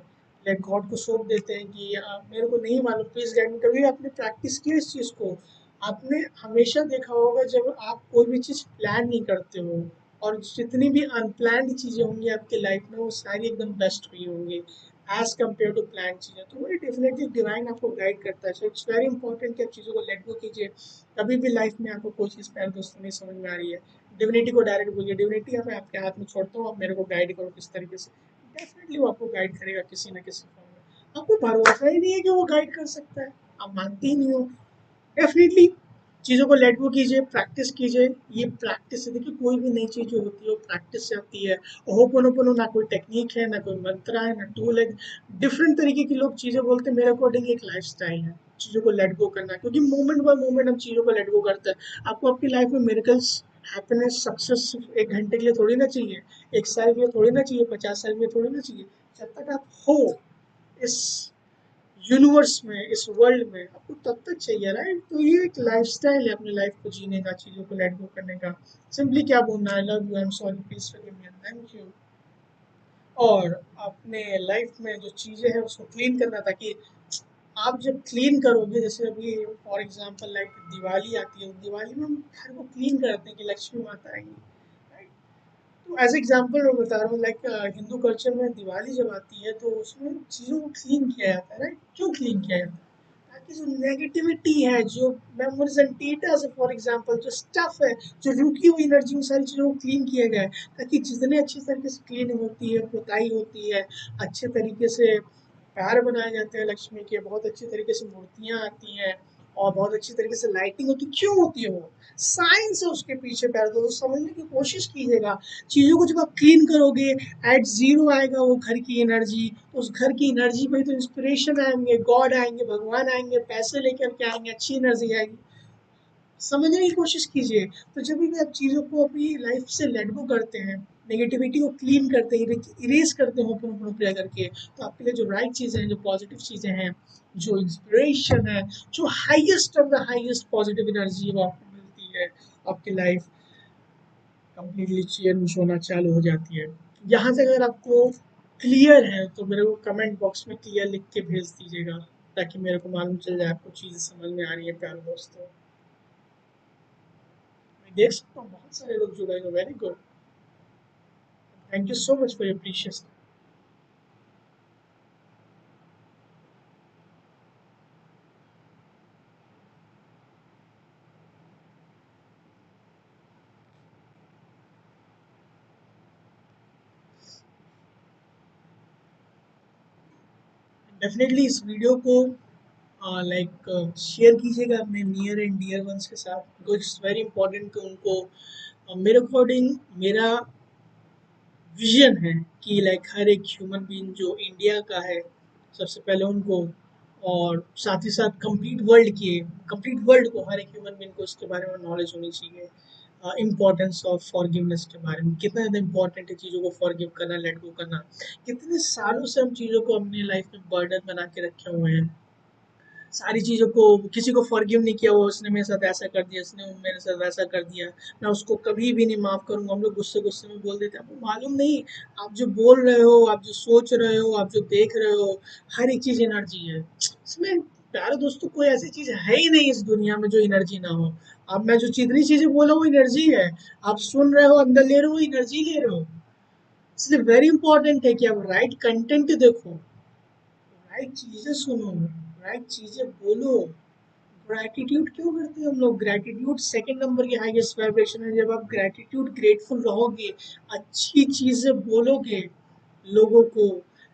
लेट गॉड को सौंप देते हैं कि मेरे को नहीं मालूम, प्लीज़ गाइड मी। कभी आपने प्रैक्टिस किया इस चीज़ को? आपने हमेशा देखा होगा जब आप कोई भी चीज़ प्लान नहीं करते हो और जितनी भी अनप्लान्ड चीज़ें होंगी आपकी लाइफ में वो सारी एकदम बेस्ट हुई होंगी एज कम्पेयर टू प्लान चीज़ें, तो वो डेफिनेटली डिवाइन आपको गाइड करता है। सो इट्स वेरी इंपॉर्टेंट कि आप चीज़ों को लेट गो कीजिए। कभी भी लाइफ में आपको कोई चीज़ प्यार दोस्तों नहीं समझ में आ रही है, डिविनिटी को डायरेक्ट बोलिए, डिविनिटी मैं आपके हाथ में छोड़ता हूँ, आप मेरे को गाइड करो किस तरीके से। डेफिनेटली वो आपको गाइड करेगा किसी ना किसी फॉर्म में। आपको भरोसा ही नहीं है कि वो गाइड कर सकता है, आप मानते ही नहीं हो। डेफिनेटली चीज़ों को लेट गो कीजिए, प्रैक्टिस कीजिए। ये प्रैक्टिस से देखिए, कोई भी नई चीज़ जो होती है वो प्रैक्टिस से आती है। होपोनोपोनो ना कोई टेक्निक है, ना कोई मंत्र है, ना टूल है। डिफरेंट तरीके की लोग चीज़ें बोलते हैं, मेरे अकॉर्डिंग एक लाइफस्टाइल है चीज़ों को लेट गो करना, क्योंकि मोमेंट बाय मोमेंट हम चीज़ों को लेट गो करते हैं। आपको आपकी लाइफ में मिरेकल्स, हैप्पीनेस, सक्सेस एक घंटे के लिए थोड़ी ना चाहिए, एक साल के लिए थोड़ी ना चाहिए, 50 साल के लिए थोड़ी ना चाहिए। जब तक आप हो इस यूनिवर्स में, इस वर्ल्ड में, आपको तब तक चाहिए, राइट? तो ये एक लाइफस्टाइल है अपनी लाइफ को जीने का, चीज़ों को लेट गो करने का। सिंपली क्या बोलना है, love you, I am sorry, please forgive me, thank you. और अपने लाइफ में जो चीज़ें हैं उसको क्लीन करना, ताकि आप जब क्लीन करोगे, जैसे अभी फॉर एग्जांपल लाइक दिवाली आती है, दिवाली में हम घर को क्लीन करते हैं कि लक्ष्मी माता आएंगी, राइट? तो एज एग्जाम्पल मैं बता रहा हूँ, लाइक हिंदू कल्चर में दिवाली जब आती है तो उसमें चीज़ों को क्लीन किया जाता है, राइट? क्यों क्लीन किया जाता है? ताकि जो नेगेटिविटी है, जो मेमोरीज एंड डेटा है, फॉर एग्जांपल जो स्टफ है, जो रुकी हुई एनर्जी, उन सारी चीज़ों को क्लीन किया गया है, ताकि जितने अच्छी तरीके से क्लीन होती है, पुताई होती है, अच्छे तरीके से पैर बनाए जाते हैं लक्ष्मी के, बहुत अच्छी तरीके से मूर्तियाँ आती हैं और बहुत अच्छी तरीके से लाइटिंग होती है। क्यों होती है? वो साइंस है उसके पीछे, पैर दो तो समझने की कोशिश कीजिएगा। चीज़ों को जब आप क्लीन करोगे, एट जीरो आएगा वो घर की एनर्जी, उस घर की एनर्जी में तो इंस्पिरेशन आएंगे, गॉड आएंगे, भगवान आएंगे, पैसे लेकर के आएंगे, अच्छी एनर्जी आएगी। समझने की कोशिश कीजिए। तो जब भी आप चीज़ों को अपनी लाइफ से लेट गो करते हैं, नेगेटिविटी को क्लीन करते हैं, इरेज करते हैं ओपन ओपन प्ले करके, तो आपके लिए जो राइट चीज़ें हैं, जो पॉजिटिव चीज़ें हैं, जो इंस्पिरेशन है, जो highest of the highest positive energy वो आपको मिलती है, आपकी लाइफ कंप्लीटली चेंज होना चालू हो जाती है। यहाँ से अगर आपको क्लियर है तो मेरे को कमेंट बॉक्स में क्लियर लिख के भेज दीजिएगा, ताकि मेरे को मालूम चल जाए आपको चीज़ें समझ में आ रही है प्यारे दोस्तों। मैं देख सकता हूँ बहुत सारे लोग जुड़े हैं, very good, thank you so much for your precious. Definitely इस वीडियो को लाइक शेयर कीजिएगा अपने नियर एंड डियर वंस के साथ, बिकॉज इट्स वेरी इंपॉर्टेंट कि उनको मेरे अकॉर्डिंग, मेरा विजन है कि लाइक हर एक ह्यूमन बीइंग जो इंडिया का है, सबसे पहले उनको, और साथ ही साथ कंप्लीट वर्ल्ड को, हर एक ह्यूमन बीइंग को इसके बारे में नॉलेज होनी चाहिए। इम्पोर्टेंस ऑफ फॉरगिवनेस के बारे में, कितना ज़्यादा इम्पोर्टेंट है चीज़ों को फॉरगिव करना, लेट गो करना। कितने सालों से हम चीज़ों को अपनी लाइफ में बर्डन बना के रखे हुए हैं, सारी चीज़ों को, किसी को फॉरगिव नहीं किया हुआ, उसने मेरे साथ ऐसा कर दिया, उसने मेरे साथ वैसा कर दिया, मैं उसको कभी भी नहीं माफ़ करूँगा। हम लोग गुस्से गुस्से में बोल देते हैं, आपको मालूम नहीं, आप जो बोल रहे हो, आप जो सोच रहे हो, आप जो देख रहे हो, हर एक चीज़ एनर्जी है इसमें। प्यारे दोस्तों, कोई ऐसी चीज़ है ही नहीं इस दुनिया में जो एनर्जी ना हो। अब मैं जो जितनी चीज़ें बोला वो एनर्जी है, आप सुन रहे हो, अंदर ले रहे हो, एनर्जी ले रहे हो। इसलिए वेरी इंपॉर्टेंट है कि आप राइट कंटेंट देखो, राइट चीज़ें सुनो, राइट चीज़ें बोलो। ग्रैटिट्यूड क्यों करते हैं हम लोग? ग्रैटिट्यूड सेकंड नंबर की हाईएस्ट वाइब्रेशन है। जब आप ग्रैटिट्यूड, ग्रेटफुल रहोगे, अच्छी चीजें बोलोगे लोगों को,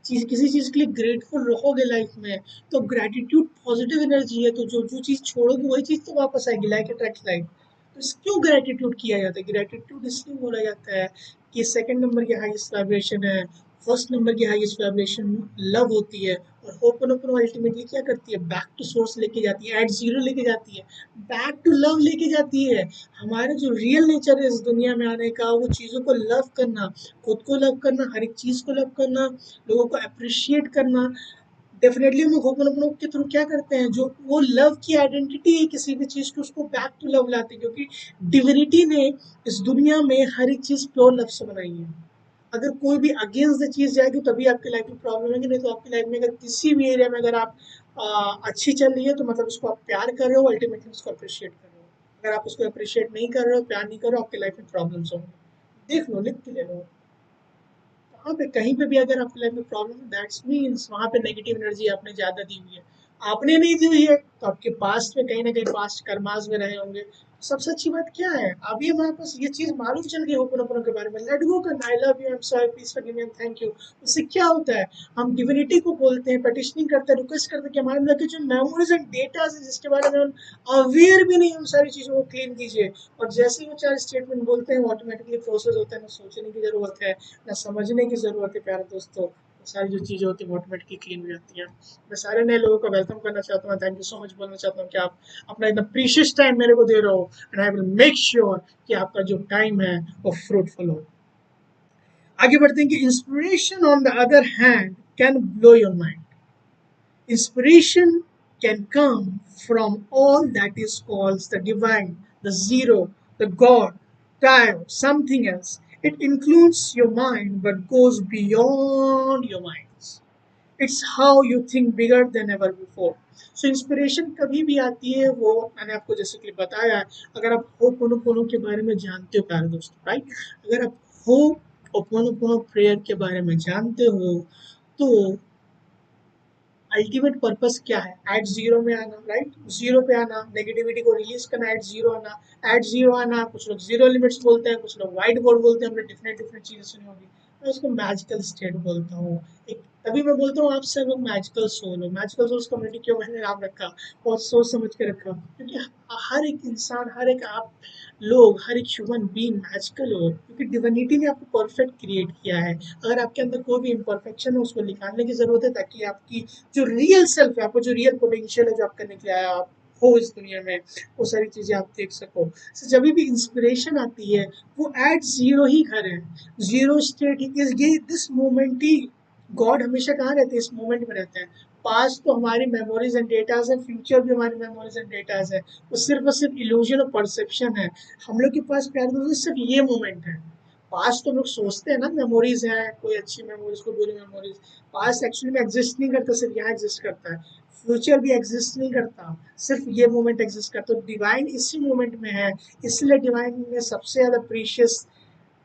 किसी चीज के लिए ग्रेटफुल रहोगे लाइफ में, तो ग्रैटिट्यूड पॉजिटिव एनर्जी है, तो जो जो चीज छोड़ोगे वही चीज तो वापस आएगी, लाइक अट्रैक्ट लाइक। तो क्यों ग्रैटिट्यूड किया जाता है? ग्रैटिट्यूड इसलिए बोला जाता है कि सेकंड नंबर की हाईएस्ट वाइब्रेशन है, फर्स्ट नंबर की हाईएस्ट वाइब्रेशन लव होती है, और होपनोपोनो अल्टीमेटली क्या करती है? बैक टू सोर्स लेके जाती है, एट जीरो लेके जाती है, बैक टू लव लेके जाती है। हमारा जो रियल नेचर है इस दुनिया में आने का, वो चीज़ों को लव करना, खुद को लव करना, हर एक चीज़ को लव करना, लोगों को अप्रिशिएट करना। डेफिनेटली हम लोग होपनोपोनो के थ्रू क्या करते हैं, जो वो लव की आइडेंटिटी है किसी भी चीज़ की, उसको बैक टू लव लाते हैं, क्योंकि डिविनिटी ने इस दुनिया में हर एक चीज़ प्योर लव से बनाई है। अगर कोई भी अगेंस्ट द चीज जाएगी तभी आपकी लाइफ में प्रॉब्लम आएगी, नहीं तो आपकी लाइफ में अगर किसी भी एरिया में अगर आप अच्छी चल रही है तो मतलब उसको आप प्यार कर रहे हो, अल्टीमेटली उसको अप्रिशिएट कर रहे हो। अगर आप उसको अप्रिशिएट नहीं कर रहे हो, प्यार नहीं कर रहे हो, आपकी लाइफ में प्रॉब्लम्स होंगे। देख लो, लिख के ले लो, वहाँ पे कहीं पे भी अगर आपकी लाइफ में प्रॉब्लम है, दैट्स मीन्स वहाँ पे नेगेटिव एनर्जी आपने ज़्यादा दी हुई है। आपने नहीं दी हुई है तो आपके पास्ट में कहीं ना कहीं पास्ट कर्मास में रहे होंगे। सबसे अच्छी बात क्या है, अभी हमारे पास ये चीज मालूम चल गई होपनोपोनो के बारे में, लेट गो करना, I love you, I am sorry, please forgive me and thank you. उससे क्या होता है, हम डिविनिटी को बोलते हैं, पेटिशनिंग करते हैं, रिक्वेस्ट करते हैं कि हमारे अंदर के जो मेमोरीज एंड डेटा है जिसके बारे में हम अवेयर भी नहीं, उन सारी चीजों को क्लीन कीजिए। और जैसे ही वो चार स्टेटमेंट बोलते हैं, ऑटोमेटिकली प्रोसेस होता है, ना सोचने की जरूरत है, ना समझने की जरूरत है। प्यारे दोस्तों, सारी जो चीज़ें होती है वो ऑटोमेटिकली क्लीन हो जाती है। मैं सारे नए लोगों का वेलकम करना चाहता हूँ, थैंक यू सो मच बोलना चाहता हूँ कि आप अपना इतना प्रीशियस टाइम मेरे को दे रहे हो, and I will make sure कि आपका जो टाइम है वो फ्रूटफुल हो। आगे बढ़ते हैं कि inspiration on the other hand can blow your mind. Inspiration can come from all that is called the divine, the zero, the God, God, something else. It includes your mind but goes beyond your minds. It's how you think bigger than ever before. So inspiration कभी भी आती है, वो मैंने आपको जैसे कि बताया, अगर आप होपोनोपोनो के बारे में जानते हो प्यारे दोस्तों, राइट, अगर आप होपोनोपोनो प्रेयर के बारे में जानते हो, तो अल्टीमेट पर्पस क्या है? एट जीरो में आना, राइट, जीरो पे आना, नेगेटिविटी को रिलीज करना, एट जीरो आना। एट जीरो आना, कुछ लोग जीरो लिमिट्स बोलते हैं, कुछ लोग वाइट बोर्ड बोलते हैं, हमने डिफरेंट डिफरेंट चीजें सुनी होगी। मैं उसको मैजिकल स्टेट बोलता हूँ। एक तभी मैं बोलता हूँ आपसे, लोग मैजिकल सोल हो। मैजिकल सोल्स कम्युनिटी क्यों मैंने नाम रखा, बहुत सोच समझ के रखा, क्योंकि हर एक इंसान, हर एक आप लोग, हर एक ह्यूमन बीइंग मैजिकल हो, क्योंकि डिविनिटी ने आपको परफेक्ट क्रिएट किया है। अगर आपके अंदर कोई भी इम्परफेक्शन है, उसको निकालने की जरूरत है, ताकि आपकी जो रियल सेल्फ है, आपको जो रियल पोटेंशियल है जो आप करने के लिए आया आप हो इस दुनिया में, वो सारी चीजें आप देख सको। so, जब भी इंस्पिरेशन आती है, वो एट जीरो ही घर है, जीरो स्टेट ही, ये दिस मोमेंट ही, गॉड हमेशा कहाँ रहते हैं? इस मोमेंट में रहते हैं। पास्ट तो हमारी मेमोरीज एंड डेटाज है, फ्यूचर भी हमारी मेमोरीज एंड डेटाज है, वो सिर्फ और सिर्फ इल्यूजन और परसेप्शन है। हम लोग के पास प्यार दोस्तों सिर्फ ये मोमेंट है। पास्ट तो हम लोग सोचते हैं ना मेमोरीज है, कोई अच्छी मेमोरीज, कोई बुरी मेमोरीज, पास्ट एक्चुअली में एग्जिस्ट नहीं करता, सिर्फ यहाँ एग्जिस्ट करता है। फ्यूचर भी एग्जिस्ट नहीं करता, सिर्फ ये मोमेंट एग्जिस्ट करता है। तो डिवाइन इसी मोमेंट में है, इसलिए डिवाइन ने सबसे ज्यादा प्रीशियस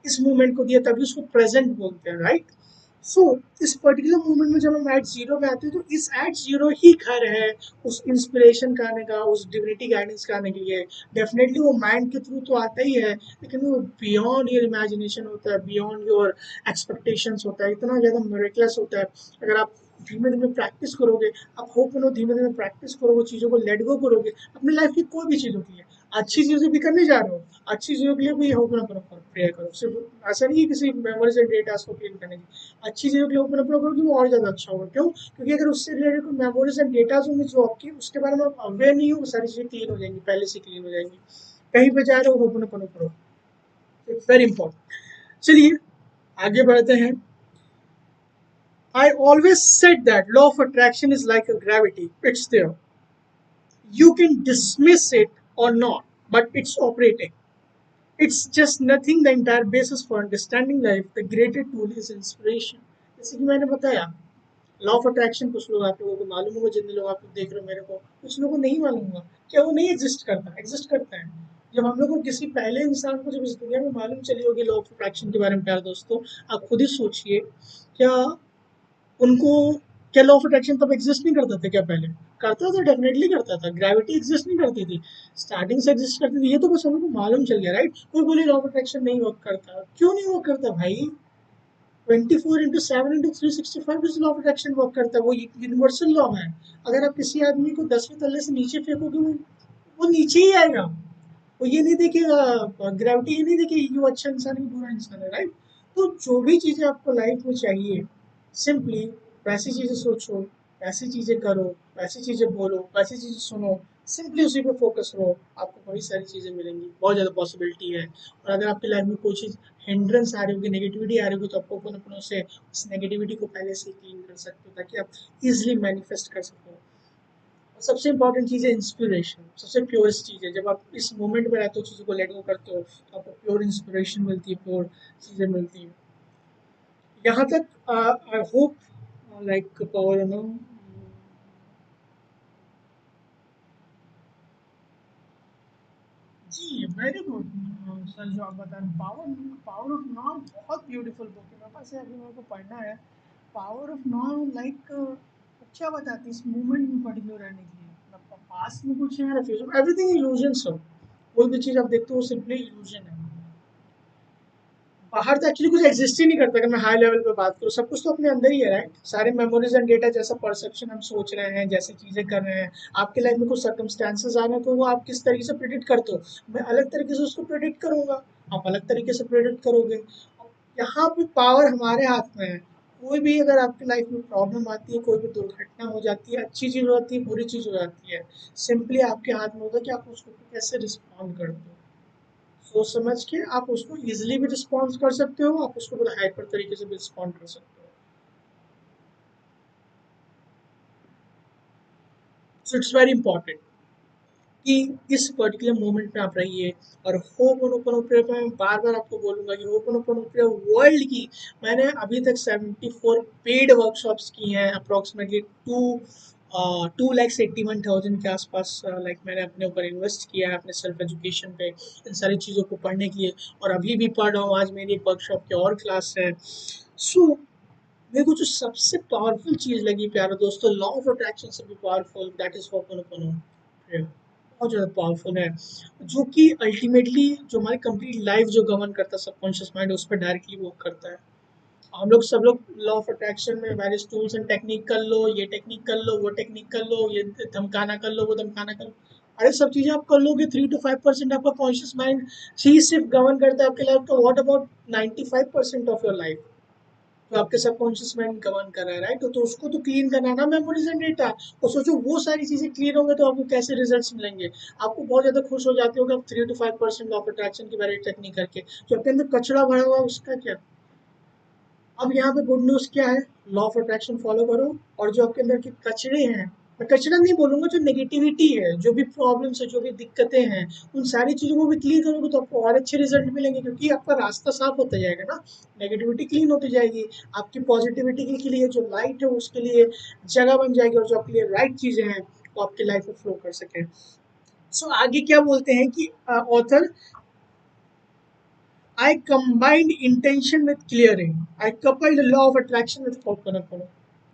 इस मोमेंट को दिया, तभी उसको प्रेजेंट बोलते हैं, राइट। सो इस पर्टिकुलर मोमेंट में जब हम एट जीरो में आते हैं, तो इस एट जीरो ही घर है उस इंस्पिरेशन का आने का, उस डिविनिटी गाइडेंस का आने के लिए। डेफिनेटली वो माइंड के थ्रू तो आता ही है, लेकिन वो बियॉन्ड योर इमेजिनेशन होता है, बियॉन्ड योर एक्सपेक्टेशंस होता है, इतना ज़्यादा मिरेकलस होता है। अगर आप धीमे धीमे प्रैक्टिस करोगे, आप होप नो धीमे धीमे प्रैक्टिस करोगे, चीज़ों को लेट गो करोगे, अपनी लाइफ की कोई भी चीज़ होती है, अच्छी चीज़ें भी करने जा रहे हो, अच्छी चीज़ों के लिए भी होप ना करो, प्रेयर करो। सिर्फ ऐसा नहीं है किसी मेमोरीज एंड डेटा को क्लीन करने की, अच्छी चीज़ों के लिए ओपन अप करोगे वो और ज़्यादा अच्छा होगा। क्यों? क्योंकि अगर उससे रिलेटेड कोई मेमोरीज एंड डेटा होंगे जो आपकी, उसके बारे में आप अवेयर नहीं हो, वो सारी चीज़ें क्लीन हो जाएंगी, पहले से क्लीन हो जाएंगी। कहीं पे जा रहे हो, ओपन अप करो, वेरी इंपॉर्टेंट। चलिए आगे बढ़ते हैं। I always said that law of attraction is like a gravity. It's there. You can dismiss it or not, but it's operating. It's just nothing the entire basis for understanding life. The greater tool is inspiration. जैसे कि मैंने बताया, law of attraction कुछ लोग आप लोगों को मालूम होगा, जितने लोग आप लोग देख रहे हो मेरे को, कुछ लोगों को नहीं मालूम होगा। क्या वो नहीं एग्जिस्ट करता? एग्जिस्ट करता है। जब हम लोग को किसी पहले इंसान को जब इस दुनिया में मालूम चली होगी लॉ ऑफ अट्रैक्शन के बारे में, प्यारे दोस्तों, आप खुद ही सोचिए, क्या उनको, क्या लॉ ऑफ अट्रैक्शन तब एग्जिस्ट नहीं करता था क्या पहले? करता था, डेफिनेटली करता था। ग्रेविटी एग्जिस्ट नहीं करती थी, स्टार्टिंग से एग्जिस्ट करती थी। ये तो बस हम लोग को मालूम चल गया, राइट? कोई बोले लॉ ऑफ अट्रैक्शन नहीं वर्क करता, क्यों नहीं वर्क करता भाई? 24/7/365 लॉ ऑफ अट्रैक्शन वर्क करता है। वो यूनिवर्सल लॉ है। अगर आप किसी आदमी को 10वें तल्ले से नीचे फेंकोगे, वो नीचे ही आएगा। वो ये नहीं देखेगा, ग्रेविटी ये नहीं देखेगी कि वो अच्छा इंसान है बुरा इंसान है, राइट? तो जो भी चीज़ें आपको लाइफ में चाहिए, सिंपली वैसी चीज़ें सोचो, वैसी चीज़ें करो, वैसी चीज़ें बोलो, वैसी चीज़ें सुनो, सिंपली उसी पे फोकस रहो, आपको बड़ी सारी चीज़ें मिलेंगी, बहुत ज़्यादा पॉसिबिलिटी है। और अगर आपकी लाइफ में कोई चीज़ हिंड्रेंस आ रही होगी, नेगेटिविटी आ रही होगी, तो आपको अपन अपनों से उस नेगेटिविटी को पहले से क्लीन कर सकते हो, ताकि आप इजिली मैनिफेस्ट कर सको। सबसे इंपॉर्टेंट चीज़ है इंस्पिरेशन, सबसे प्योरेस्ट चीज़ है। जब आप इस मोमेंट में रहते हो, चीज़ों को लेट गो करते हो, तो आपको प्योर इंस्पिरेशन मिलती है, प्योर चीज़ें मिलती हैं। यहाँ तक I hope like power no. जी वेरी गुड सर, जो आप बता रहे हैं, पावर पावर ऑफ नाउ बहुत ब्यूटीफुल बुक है, मेरे पास है, अभी मेरे को पढ़ना है। पावर ऑफ नाउ लाइक अच्छा बताती है इस मूवमेंट में पर्टिकुलर रहने के लिए, मतलब पास्ट में कुछ है, फ्यूचर एवरीथिंग इल्यूजन। सब कोई भी चीज़ आप देखते हो सिंपली इल्यूजन है। बाहर तो एक्चुअली कुछ एग्जिस्ट ही नहीं करता। अगर मैं हाई लेवल पे बात करूँ, सब कुछ तो अपने अंदर ही है, राइट? सारे मेमोरीज एंड डेटा, जैसा परसेप्शन हम सोच रहे हैं, जैसी चीजें कर रहे हैं, आपकी लाइफ में कुछ सर्कमस्टेंसेस आ रहे हैं, तो वो आप किस तरीके से प्रिडिक्ट करते हो, मैं अलग तरीके से उसको प्रिडिक्ट करूंगा, आप अलग तरीके से प्रिडिक्ट करोगे। यहाँ पे पावर हमारे हाथ में है। कोई भी अगर आपकी लाइफ में प्रॉब्लम आती है, कोई भी दुर्घटना हो जाती है, अच्छी चीज हो जाती है, बुरी चीज हो जाती है, सिंपली आपके हाथ में होता है कि आप उसको कैसे रिस्पॉन्ड करते हो। सोच समझ के आप उसको इजीली भी रिस्पॉन्स कर सकते हो, आप उसको बड़े हाइपर तरीके से भी रिस्पॉन्ड कर सकते हो। सो इट्स वेरी इंपॉर्टेंट कि इस पर्टिकुलर मोमेंट में आप रहिए। और होपोनोपोनो मैं बार बार आपको बोलूंगा कि होपोनोपोनो वर्ल्ड की, मैंने अभी तक 74 पेड वर्कशॉप्स की हैं, अप्रोक्सीमेटली 2,81,000 के आसपास। लाइक मैंने अपने ऊपर इन्वेस्ट किया है, अपने सेल्फ एजुकेशन पे, इन सारी चीज़ों को पढ़ने के लिए। और अभी भी पढ़ रहा हूँ, आज मेरी एक वर्कशॉप की और क्लास है। सो मेरे को जो सबसे पावरफुल चीज़ लगी प्यारे दोस्तों, लॉ ऑफ अट्रैक्शन से भी पावरफुल, दैट इज होपोनोपोनो। बहुत ज़्यादा पावरफुल है, जो कि अल्टीमेटली जो हमारी कंप्लीट लाइफ जो गवर्न करता है, सबकॉन्शियस माइंड उस पर डायरेक्टली वर्क करता है। हम लोग सब लोग लॉ ऑफ अट्रैक्शन में वेरियस टूल्स एंड टेक्निक कर लो, ये टेक्निक कर लो, वो टेक्निक कर लो, ये धमकाना कर लो, वो धमकाना कर लो। अरे सब चीज़ें आप कर लोगे, 3 to 5% आपका कॉन्शियस माइंड ही सिर्फ गवर्न करता है आपकी लाइफ का। What about 95% of your life तो आपके सबकॉन्शियस माइंड गवर्न कर रहा है, राइट? तो उसको तो क्लीन करना है ना, मेमोरीज एंड डेटा। और सोचो वो सारी चीजें क्लीन होंगे तो आपको कैसे रिजल्ट्स मिलेंगे। आपको बहुत ज्यादा खुश हो जाते हो कि आप 3 to 5% ऑफ अट्रैक्शन की वैलिड टेक्निक करके, जो आपके अंदर कचरा भरा हुआ है उसका क्या। अब यहाँ पे गुड न्यूज क्या है, लॉ ऑफ अट्रैक्शन फॉलो करो, और जो आपके अंदर के कचरे हैं, मैं कचरा नहीं बोलूंगा, जो नेगेटिविटी है, जो भी प्रॉब्लम्स है, जो भी दिक्कतें हैं, उन सारी चीजों को भी क्लियर करोगे तो आपको और अच्छे रिजल्ट मिलेंगे, क्योंकि आपका रास्ता साफ होता जाएगा ना। नेगेटिविटी क्लीन होती जाएगी, आपकी पॉजिटिविटी के लिए जो लाइट है उसके लिए जगह बन जाएगी, और जो आपके लिए राइट चीजें हैं वो आपकी लाइफ में फ्लो कर सके। सो आगे क्या बोलते हैं कि author, I combined intention with clearing. I coupled the law of attraction with Ho'oponopono.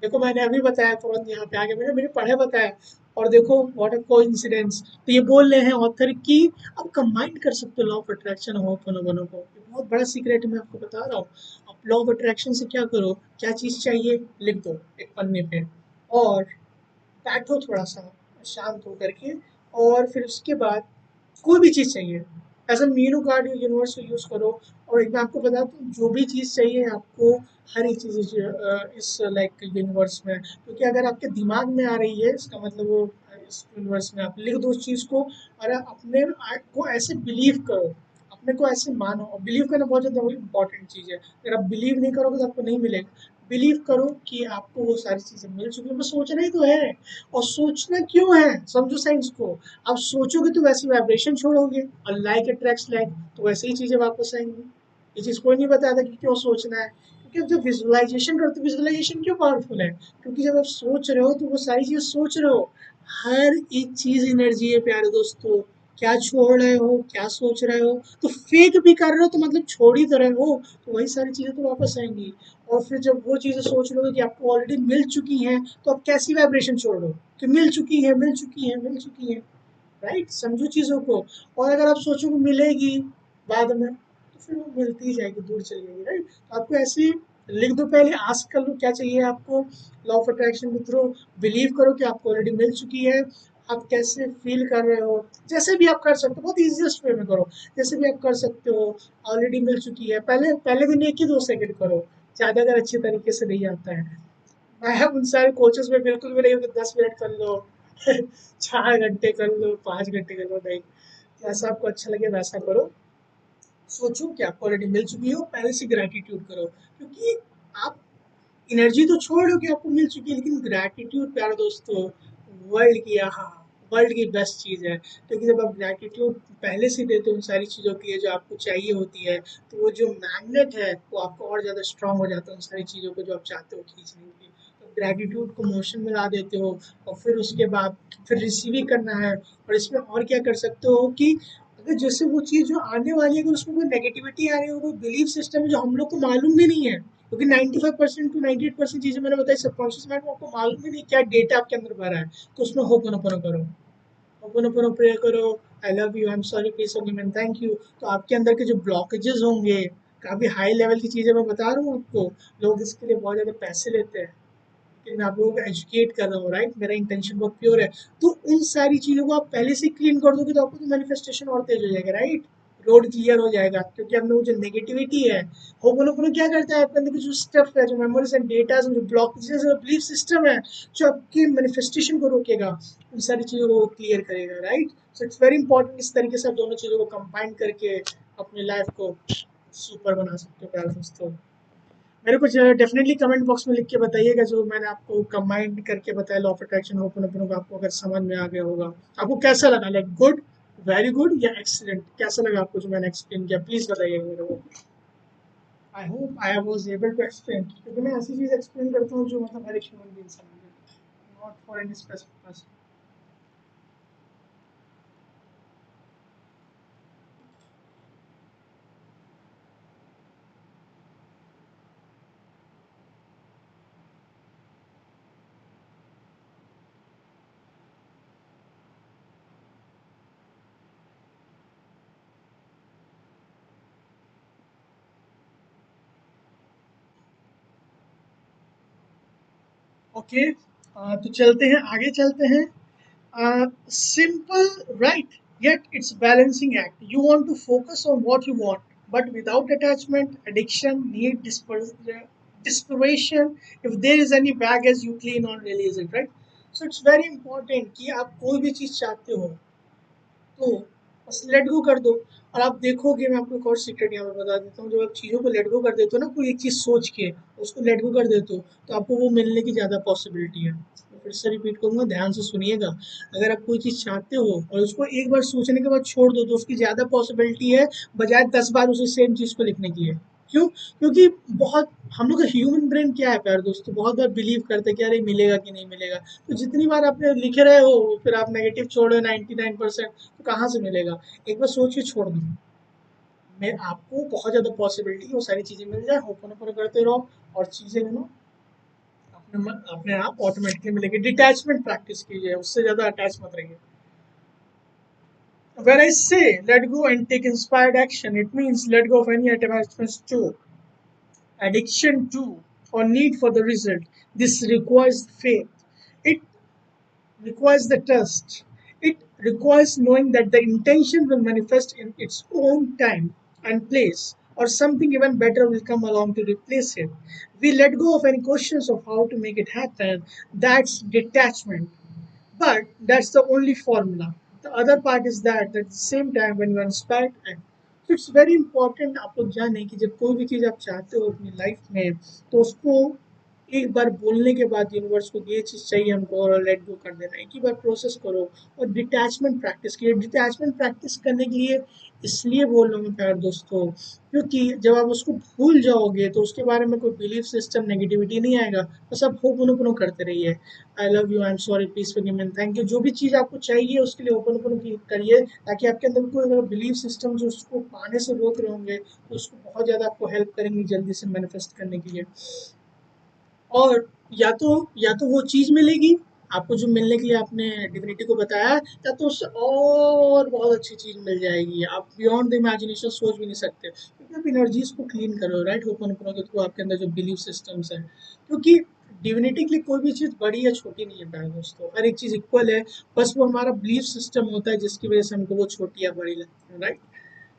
देखो मैंने अभी बताया, तुरंत यहाँ पे आगे मैंने मेरे पढ़े बताया, और देखो व्हाट अ कोइंसिडेंस। तो ये बोल रहे हैं ऑथर कि आप कंबाइन कर सकते हो लॉ ऑफ अट्रैक्शन और होपोनोपोनो को। ये बहुत बड़ा सीक्रेट मैं आपको बता रहा हूँ। आप लॉ ऑफ अट्रैक्शन से क्या करो, क्या चीज़ चाहिए लिख दो एक पन्ने पे, और बैठो थोड़ा सा शांत होकर के, और फिर उसके बाद कोई भी चीज़ चाहिए, as a menu card universe को यूज़ करो। और एक मैं आपको बता दूँ, जो भी चीज़ चाहिए आपको, हर एक चीज़ इस लाइक यूनिवर्स में, क्योंकि अगर आपके दिमाग में आ रही है, इसका मतलब वो इस यूनिवर्स में, आप लिख दो उस चीज़ को, और अपने आप को ऐसे बिलीव करो, अपने को ऐसे मानो, और बिलीव करना बहुत ज़्यादा इंपॉर्टेंट चीज़ है। अगर आप बिलीव नहीं करोगे तो आपको नहीं मिलेगा। बिलीव करो कि आपको वो सारी चीज़ें मिल चुकी हैं, बस सोचना ही तो है। और सोचना क्यों है, समझो साइंस को। आप सोचोगे तो वैसी वाइब्रेशन छोड़ोगे, और लाइक अट्रैक्ट्स लाइक, तो वैसे ही चीज़ें वापस आएंगी। ये चीज़ कोई नहीं बताता कि क्यों सोचना है, क्योंकि आप जब विजुअलाइजेशन करते हो, विजुअलाइजेशन क्यों पावरफुल है, क्योंकि जब आप सोच रहे हो तो वो सारी चीज़ सोच रहे हो। हर एक चीज़ एनर्जी है प्यारे दोस्तों। क्या छोड़ रहे हो, क्या सोच रहे हो, तो फेक भी कर रहे हो तो मतलब छोड़ ही तो रहे हो, तो वही सारी चीज़ें तो वापस आएंगी। और फिर जब वो चीज़ें सोच लोगे कि आपको ऑलरेडी मिल चुकी हैं, तो आप कैसी वाइब्रेशन छोड़ रहे हो कि मिल चुकी है, मिल चुकी है, मिल चुकी है। राइट, समझो चीज़ों को। और अगर आप सोचो कि मिलेगी बाद में, तो फिर वो मिलती ही जाएगी, दूर चली जाएगी। राइट, तो आपको ऐसे ही लिख दो, पहले आस्क कर लो क्या चाहिए आपको। लॉ ऑफ अट्रैक्शन के थ्रू बिलीव करो कि आपको ऑलरेडी मिल चुकी है। आप कैसे फील कर रहे हो, जैसे भी आप कर सकते हो, बहुत ईजिएस्ट वे में करो, जैसे भी आप कर सकते हो। ऑलरेडी मिल चुकी है, पहले पहले दिन 1 ही 2 सेकंड करो, ज़्यादा अगर अच्छे तरीके से नहीं आता है। मैं उन सारे कोचेस में बिल्कुल भी नहीं हूँ कि 10 मिनट कर लो 4 घंटे कर लो, 5 घंटे कर लो, नहीं। जैसा आपको अच्छा लगे वैसा करो। सोचो कि आपको ऑलरेडी मिल चुकी हो, पहले से ग्रैटिट्यूड करो, क्योंकि आप एनर्जी तो छोड़ दो कि आपको मिल चुकी है, लेकिन ग्रैटिट्यूड प्यारे दोस्तों वर्ल्ड की, हाँ, वर्ल्ड की बेस्ट चीज़ है। क्योंकि जब आप ग्रैटिट्यूड पहले से देते हो उन सारी चीज़ों के लिए जो आपको चाहिए होती है, तो वो जो मैग्नेट है वो आपको और ज़्यादा स्ट्रांग हो जाता है उन सारी चीज़ों को जो आप चाहते हो खींचने के लिए। तो ग्रैटिट्यूड को मोशन में ला देते हो, और फिर उसके बाद फिर रिसीव ही करना है। और इसमें और क्या कर सकते हो कि अगर जैसे वो चीज़ जो आने वाली है, अगर उसमें कोई नेगेटिविटी आ रही हो, कोई बिलीफ सिस्टम है जो हम लोग को मालूम भी नहीं है, क्योंकि 95% टू 98% चीज़ें मैंने बताई सबकॉन्शियस माइंड में, आपको मालूम भी नहीं क्या डेटा आपके अंदर भरा है, तो उसमें होपोनोपोनो करो, होपोनोपोनो प्रे करो। आई love you, I am sorry, please forgive me, thank you. तो आपके अंदर के जो ब्लॉकेजेस होंगे, काफ़ी हाई लेवल की चीज़ें मैं बता रहा हूँ आपको, लोग इसके लिए बहुत ज़्यादा पैसे लेते हैं, लेकिन मैं आप लोगों को एजुकेट कर रहा हूँ। राइट, मेरा इंटेंशन बहुत प्योर है। तो उन सारी चीज़ों को आप पहले से क्लीन कर दोगे, तो आपको तो मैनिफेस्टेशन और तेज हो जाएगा। राइट, रोड क्लियर हो जाएगा, क्योंकि अब वो जो नेगेटिविटी है, होपोनोपोनो क्या करता है, आपके अंदर के जो स्टेप है, जो मेमोरीज एंड डेटा, जो ब्लॉकेजेस और बिलीफ सिस्टम है, जो आपके मैनिफेस्टेशन को रोकेगा, उन सारी चीज़ों को क्लियर करेगा। Right, so it's very important, इस तरीके से आप दोनों चीज़ों को कंबाइन करके अपनी लाइफ को सुपर बना सकते हो प्यारे दोस्तों। मेरे को डेफिनेटली कमेंट बॉक्स में लिख के बताइएगा जो मैंने आपको कंबाइन करके बताया, लॉ ऑफ अट्रैक्शन, होपन का, आपको अगर समझ में आ गया होगा। आपको कैसा लगा, लाइक गुड, वेरी गुड या एक्सीलेंट, कैसा लगा आपको जो मैंने एक्सप्लेन किया, प्लीज बताइएगा मेरे को। I hope I was able to explain, क्योंकि मैं ऐसी चीज एक्सप्लेन करता हूँ जो मतलब हर एक ह्यूमन बीइंग समझे, not for any specific person. Okay, तो चलते हैं, आगे चलते हैं। Simple, right? Yet it's balancing act. You want to focus on what you want, but without attachment, addiction, need, desperation. If there is any baggage, you clean or release it, right? So it's very important कि आप कोई भी चीज़ चाहते हो तो बस let go कर दो। और आप देखोगे, मैं आपको एक और सीक्रेट यहाँ पे बता देता हूँ, जब आप चीज़ों को लेट गो कर देते हो ना, कोई एक चीज़ सोच के उसको लेट गो कर देते हो, तो आपको वो मिलने की ज़्यादा पॉसिबिलिटी है। तो फिर से रिपीट करूंगा, ध्यान से सुनिएगा। अगर आप कोई चीज़ चाहते हो और उसको एक बार सोचने के बाद छोड़ दो, तो उसकी ज़्यादा पॉसिबिलिटी है बजाय 10 बार उसी सेम चीज़ को लिखने की है। क्यों? क्योंकि बहुत, हम लोग का ह्यूमन ब्रेन क्या है प्यारे दोस्तों, बहुत बार बिलीव करते हैं कि अरे मिलेगा कि नहीं मिलेगा। तो जितनी बार आपने लिख रहे हो, फिर आप नेगेटिव छोड़ रहे हो 99%, तो कहाँ से मिलेगा। एक बार सोच के छोड़ दो, मैं आपको बहुत ज़्यादा पॉसिबिलिटी वो सारी चीज़ें मिल जाए, होपन करते रहो और चीज़ें अपने आप ऑटोमेटिकली मिलेगी। डिटैचमेंट प्रैक्टिस कीजिए, उससे ज़्यादा अटैच मत रहिए। When I say let go and take inspired action, it means let go of any attachments to, addiction to, or need for the result. This requires faith. It requires the trust. It requires knowing that the intention will manifest in its own time and place, or something even better will come along to replace it. We let go of any questions of how to make it happen. That's detachment. But that's the only formula. The other part is that at the same time, when you're inspired, it's very important आप लोग जाने कि जब कोई भी चीज़ आप चाहते हो अपनी लाइफ में तो उसको एक बार बोलने के बाद यूनिवर्स को ये चीज़ चाहिए हमको और लेट गो कर देना, एक ही बार प्रोसेस करो और डिटैचमेंट प्रैक्टिस कीजिए। डिटैचमेंट प्रैक्टिस करने के लिए इसलिए बोल रहा हूँ प्यार दोस्तों, क्योंकि जब आप उसको भूल जाओगे तो उसके बारे में कोई बिलीफ सिस्टम नेगेटिविटी नहीं आएगा, बस आप होपनोपोनो करते रहिए। आई love you, I am sorry, please forgive me, thank you, जो भी चीज़ आपको चाहिए उसके लिए होपनोपोनो करिए, ताकि आपके अंदर कोई अगर बिलीफ सिस्टम जो उसको पाने से रोक रहे होंगे तो उसको बहुत ज़्यादा आपको हेल्प करेंगे जल्दी से मैनिफेस्ट करने के लिए। और या तो वो चीज़ मिलेगी आपको जो मिलने के लिए आपने डिविनिटी को बताया, या तो उससे और बहुत अच्छी चीज़ मिल जाएगी, आप बियॉन्ड द इमेजिनेशन सोच भी नहीं सकते, क्योंकि आप एनर्जीज को क्लीन कर रहे हो, राइट, होपनोपोनो के थ्रू आपके अंदर जो बिलीफ सिस्टम्स है। क्योंकि डिविनिटी के लिए कोई भी चीज़ बड़ी या छोटी नहीं है प्यारे दोस्तों, हर एक चीज़ इक्वल है, बस वो हमारा बिलीफ सिस्टम होता है जिसकी वजह से हमको वो छोटी या बड़ी लगती है, राइट।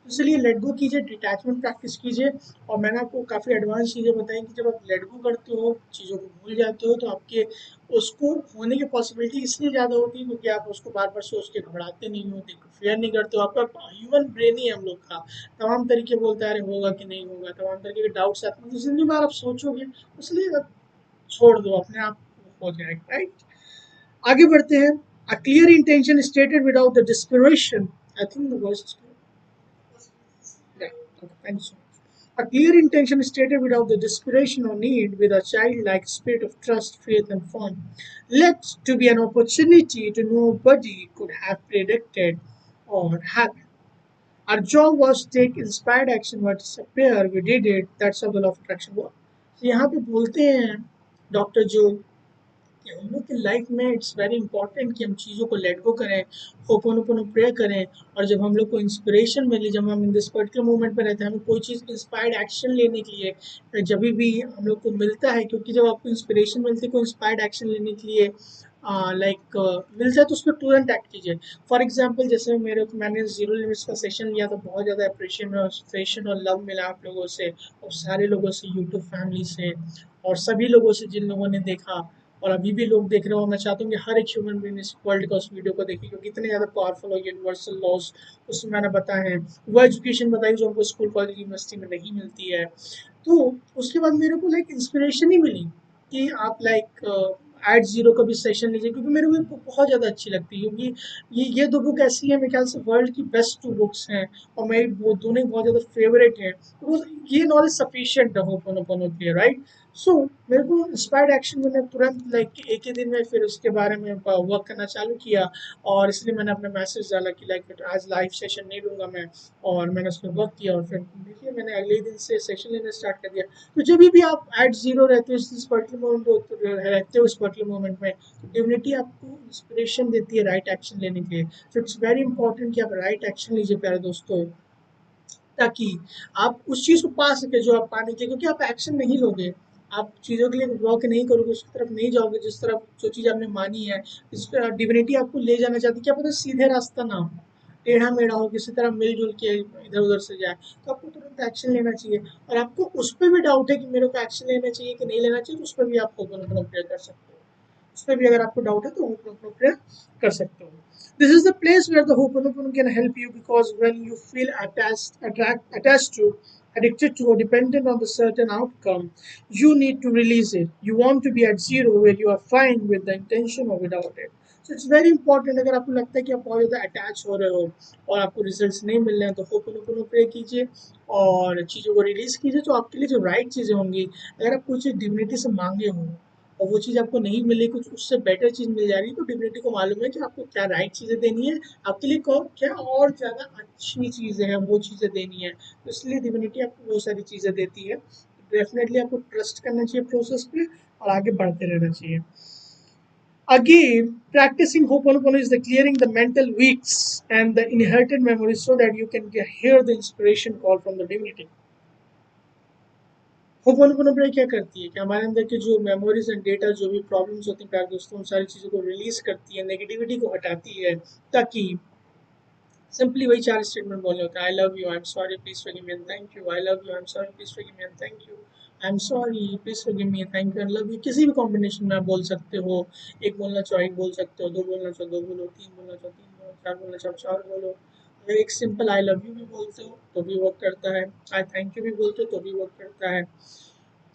इसलिए लेट गो कीजिए, डिटैचमेंट प्रैक्टिस कीजिए। और मैंने आपको काफ़ी एडवांस चीज़ें बताई कि जब आप लेट गो करते हो, चीज़ों को भूल जाते हो, तो आपके उसको होने की पॉसिबिलिटी इसलिए ज़्यादा होती है क्योंकि आप उसको बार बार सोच के घबराते नहीं हो, फेयर नहीं करते हो। आपका ह्यूमन ब्रेन ही है हम लोग का, तमाम तरीके बोलता है अरे होगा कि नहीं होगा, तमाम तरीके के डाउट्स आते हैं, तो जितनी बार आप सोचोगे इसलिए आप छोड़ दो, अपने आप हो जाएगा, राइट। आगे बढ़ते हैं। A clear intention stated without the dispersion, I think the worst, yeah, okay, thank you so much. A clear intention stated without the desperation or need, with a childlike spirit of trust, faith, and fun, led to be an opportunity to nobody could have predicted or happened. Our job was to take inspired action, but disappear. We did it. That's how the law of attraction works. So यहाँ पे बोलते हैं doctor Joe कि हम लोग की life में it's very important कि हम चीज़ों को लेट गो करें, होपोनोपोनो प्रे करें। और जब हम लोग को इंस्पिरेशन मिली, जब हम इन दिस पर्टिकुलर मोमेंट में रहते हैं, हमें कोई चीज़ इंस्पायर्ड एक्शन लेने के लिए जब भी हम लोग को मिलता है, क्योंकि जब आपको इंस्पिरेशन मिलती है कोई इंस्पायर्ड एक्शन लेने के लिए मिल जाए तो उस पर तुरंत एक्ट कीजिए। फॉर एग्जाम्पल जैसे मैंने जीरो लिमिट्स का सेशन लिया तो बहुत ज़्यादा अप्रिशिएशन और लव मिला आप लोगों से, और सारे लोगों से, यूट्यूब फैमिली से, और सभी लोगों से जिन लोगों ने देखा और अभी भी लोग देख रहे हो। मैं चाहता हूँ कि हर एक ह्यूमन बीइंग इस वर्ल्ड का उस वीडियो को देखे, क्योंकि इतने ज़्यादा पावरफुल और यूनिवर्सल लॉज उसमें मैंने बताए हैं। वो एजुकेशन बताई जो हमको स्कूल कॉलेज यूनिवर्सिटी में नहीं मिलती है। तो उसके बाद मेरे को लाइक इंस्पिरेशन ही मिली कि आप लाइक एट जीरो का भी सेशन लीजिए, क्योंकि मेरे को ये बुक बहुत ज़्यादा अच्छी लगती है, क्योंकि ये दो बुक ऐसी है मेरे ख्याल से वर्ल्ड की बेस्ट टू बुक्स हैं, और मेरी वो दोनों ही बहुत ज़्यादा फेवरेट हैं। तो ये नॉलेज सफिशियंट है होपोनोपोनो के लिए, राइट। सो मेरे को इंस्पायर्ड एक्शन मैंने तुरंत लाइक एक ही दिन में फिर उसके बारे में वर्क करना चालू किया, और इसलिए मैंने अपने मैसेज डाला कि लाइक आज लाइव सेशन नहीं लूँगा मैं, और मैंने उस पर वर्क किया, और फिर देखिए मैंने अगले ही दिन से सेशन लेना स्टार्ट कर दिया। तो जब भी आप एट जीरो रहते हो, इस पर्टिकुलर मोमेंट रहते हो, इस पर्टिकुलर मोमेंट में, तो डिविनिटी आपको इंस्पिरेशन देती है राइट एक्शन लेने के लिए। सो इट्स वेरी इंपॉर्टेंट कि आप राइट एक्शन लीजिए प्यारे दोस्तों, ताकि आप उस चीज़ को पा सके जो आप पाने के लिए, क्योंकि आप एक्शन नहीं लोगे, आप चीज़ों के लिए वर्क नहीं करोगे, उसकी तरफ नहीं जाओगे जिस तरफ जो चीज़ आपने मानी है, इस डिविनिटी आपको ले जाना चाहती है, क्या पता सीधे रास्ता ना हो, टेढ़ा मेढ़ा हो, किसी तरह मिलजुल के इधर उधर से जाए, तो आपको तुरंत एक्शन लेना चाहिए। और आपको उस पर भी डाउट है कि मेरे को एक्शन लेना चाहिए कि नहीं लेना चाहिए, तो उस पर भी आप ओपन प्रेयर कर सकते हो। उस पर भी अगर आपको डाउट है तो ओपन प्रेयर कर सकते हो। This is the place where the Ho'oponopono can help you, because when you feel attached to, addicted to, or dependent on the certain outcome, you need to release it. You want to be at zero where you are fine with the intention or without it. So it's very important, अगर आपको लगता है कि आप बहुत ज़्यादा attach हो रहे हो और आपको रिजल्ट्स नहीं मिल रहे हैं, तो होपोनोपोनो प्रे कीजिए और चीज़ों को रिलीज कीजिए, तो आपके लिए जो राइट चीज़ें होंगी। अगर आप कोई चीज़ डिविनिटी से मांगे हो और वो चीज़ आपको नहीं मिली, कुछ उससे बेटर चीज़ मिल जा रही है, तो डिविनिटी को मालूम है कि आपको क्या राइट चीज़ें देनी है, आपके लिए क्या और ज़्यादा अच्छी चीज़ें हैं वो चीज़ें देनी है, तो इसलिए डिविनिटी आपको वो सारी चीज़ें देती है। डेफिनेटली आपको ट्रस्ट करना चाहिए प्रोसेस पे और आगे बढ़ते रहना चाहिए। Again, practicing Ho'oponopono is the clearing the mental weeks and the inherited memories so that you can hear the inspiration call from the divinity. Ho'oponopono pray क्या करती है कि हमारे अंदर के जो मेमोरीज एंड डेटा, जो भी प्रॉब्लम्स होती हैं प्यारे दोस्तों, उन सारी चीज़ों को रिलीज करती है, नेगेटिविटी को हटाती है, ताकि सिंपली वही चार स्टेटमेंट बोलने होते हैं। I love you, I am sorry, please forgive me and thank you. I love you, I am sorry, please forgive me and thank you. I am sorry, please forgive me, thank you and love you. किसी भी combination में आप बोल सकते हो। एक बोलना चाहो एक बोल सकते हो, दो बोलना चाहो दो बोलो, तीन बोलना चाहो तीन बोलो, चार बोलना चाहो चार बोलो। अगर एक सिंपल आई लव यू भी बोलते हो तो भी वर्क करता है, आई थैंक यू भी बोलते हो तो भी वर्क करता है।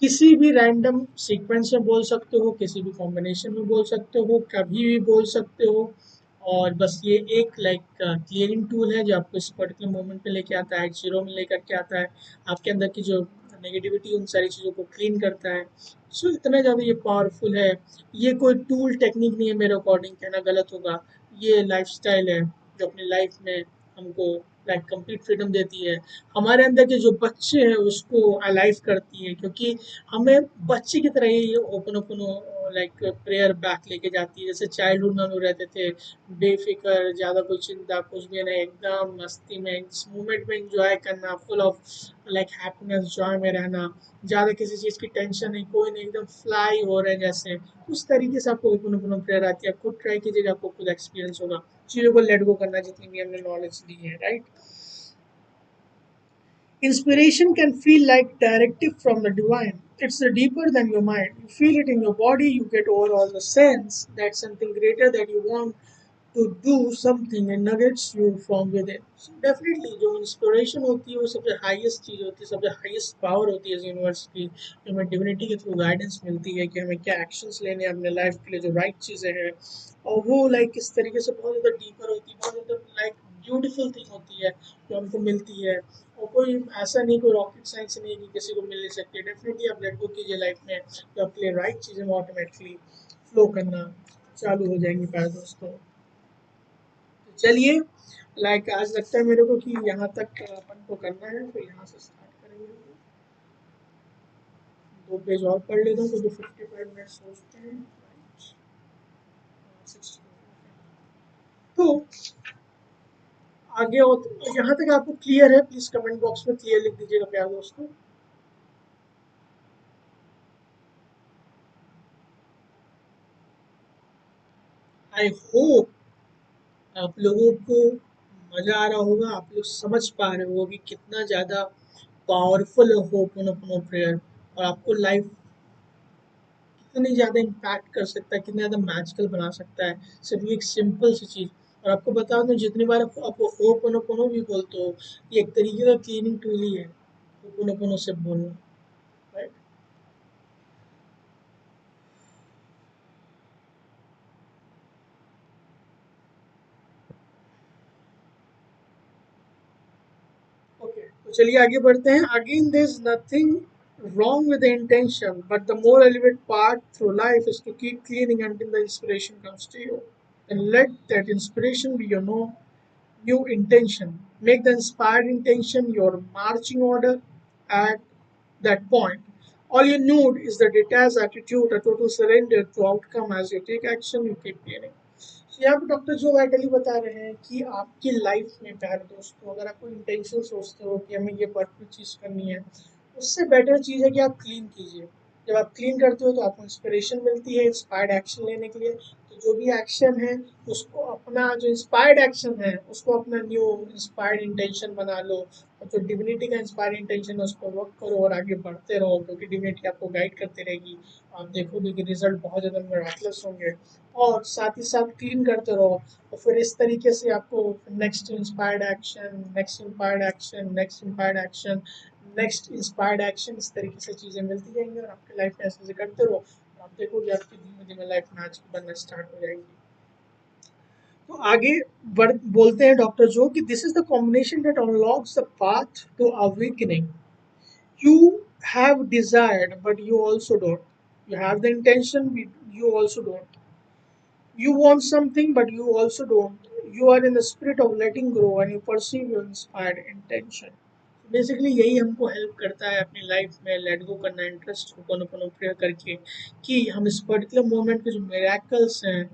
किसी भी रैंडम सीक्वेंस में बोल सकते हो, किसी भी कॉम्बिनेशन में बोल सकते हो, कभी भी बोल सकते हो। और बस ये एक लाइक क्लियरिंग टूल है जो आपको इस पर्टिकुलर मोमेंट पे लेके आता है, जीरो में लेकर के आता है, आपके अंदर की जो नेगेटिविटी उन सारी चीज़ों को क्लीन करता है। सो इतना ज़्यादा ये पावरफुल है। ये कोई टूल टेक्निक नहीं है, मेरे अकॉर्डिंग कहना गलत होगा। ये लाइफस्टाइल है जो अपनी लाइफ में हमको लाइक कंप्लीट फ्रीडम देती है। हमारे अंदर के जो बच्चे हैं उसको अलाइव करती है, क्योंकि हमें बच्चे की तरह ही open open like prayer back लेके जाती है। जैसे चाइल्डहुड में हम लोग रहते थे बेफिक्र, ज़्यादा कोई चिंता कुछ भी नहीं, एकदम मस्ती में इस मोमेंट में इंजॉय करना, full of like happiness Joy में रहना, ज़्यादा किसी चीज़ की टेंशन नहीं, कोई नहीं, एकदम फ्लाई हो रहे हैं जैसे। उस तरीके से आपको ओपन ओपन प्रेयर आती है। आप खुद ट्राई कीजिएगा, आपको खुद एक्सपीरियंस होगा चीज़ों को लेट गो करना, जितनी भी हमने नॉलेज ली है, right. Inspiration can feel like directive from the divine. It's deeper than your mind. You feel it in your body, you get overall the sense that something greater that you want to do something and nuggets you from within. So definitely जो inspiration होती है वो सबसे highest चीज़ होती है, सबसे highest power होती है इस यूनिवर्स की, जो हमें डिविनिटी के थ्रू गाइडेंस मिलती है कि हमें क्या एक्शंस लेने हैं अपने लाइफ के लिए, जो राइट चीज़ें हैं। और वो लाइक इस तरीके से बहुत ज़्यादा डीपर होती है, बहुत ज़्यादा लाइक ब्यूटीफुल थिंग होती है जो हमको मिलती है। और कोई ऐसा नहीं, कोई रॉकेट साइंस नहीं कि किसी को मिल नहीं सकती। डेफिनेटली आप लेट गो कीजिए लाइफ में, तो आपके लिए राइट चीज़ें ऑटोमेटिकली फ्लो करना चालू हो जाएंगी प्यारे दोस्तों। तो चलिए, लाइक आज लगता है मेरे को कि यहाँ तक अपन को करना है, तो यहाँ से स्टार्ट करेंगे। दो पेज और पढ़ लेता हूँ क्योंकि 55 मिनट सोचते हैं। तो आगे यहाँ तक आपको क्लियर है? प्लीज कमेंट बॉक्स में क्लियर लिख दीजिएगा प्यारे दोस्तों। आई होप आप लोगों को मजा आ रहा होगा, आप लोग समझ पा रहे हो कि कितना ज़्यादा पावरफुल है होपोनोपोनो प्रेयर, और आपको लाइफ कितनी ज़्यादा इम्पैक्ट कर सकता है, कितना ज़्यादा मैजिकल बना सकता है सिर्फ एक सिंपल सी चीज़। और आपको बता दूं, जितनी बार आप होपोनोपोनो भी बोलते हो, ये एक तरीके का क्लीनिंग टूल ही है होपोनोपोनो से बोलना, राइट। ओके, तो चलिए आगे बढ़ते हैं। Again there is nothing wrong with the intention, but the more relevant part through life is to keep cleaning until the inspiration comes to you. And let that inspiration be your new intention. Make the inspired intention your marching order at that point. All you need is the detached attitude, a total surrender to outcome. As you take action, you keep cleaning. So यहाँ पे doctor जो vitally बता रहे हैं कि आपकी life में प्यारे दोस्तों, अगर आप कोई इंटेंशन सोचते हो कि हमें ये पर्टिकुलर चीज़ करनी है, उससे बेटर चीज़ है कि आप क्लीन कीजिए। जब आप क्लीन करते हो तो आपको इंस्पिरेशन मिलती है इंस्पायर्ड एक्शन लेने के लिए। तो जो भी एक्शन है उसको अपना, जो इंस्पायर्ड एक्शन है उसको अपना न्यू इंस्पायर्ड इंटेंशन बना लो, और जो डिविनिटी का इंस्पायर्ड इंटेंशन है उस पर वर्क करो और आगे बढ़ते रहो, क्योंकि डिविनिटी आपको गाइड करती रहेगी। आप देखोगे कि रिजल्ट बहुत ज़्यादा मिराकलस होंगे। और साथ ही साथ क्लीन करते रहो, और फिर इस तरीके से आपको next inspired action, next inspired action, next inspired action, next inspired action, इस तरीके से चीज़ें मिलती जाएंगी और आपकी लाइफ में ऐसे करते रहो, आप देखोगे आपकी धीमे धीमे लाइफ मैच बनना स्टार्ट हो जाएगी। तो आगे बोलते हैं डॉक्टर जो कि this is the combination that unlocks the path to awakening. You have desired but you also don't, you have the intention but you also don't, you want something but you also don't, you are in the spirit of letting go and you perceive your inspired intention. Basically यही हमको help करता है अपनी life में late go करना, interest को कोनो कोनो प्रेयर करके, कि हम इस पर्टिकुलर मोमेंट के जो मेरेकल्स हैं,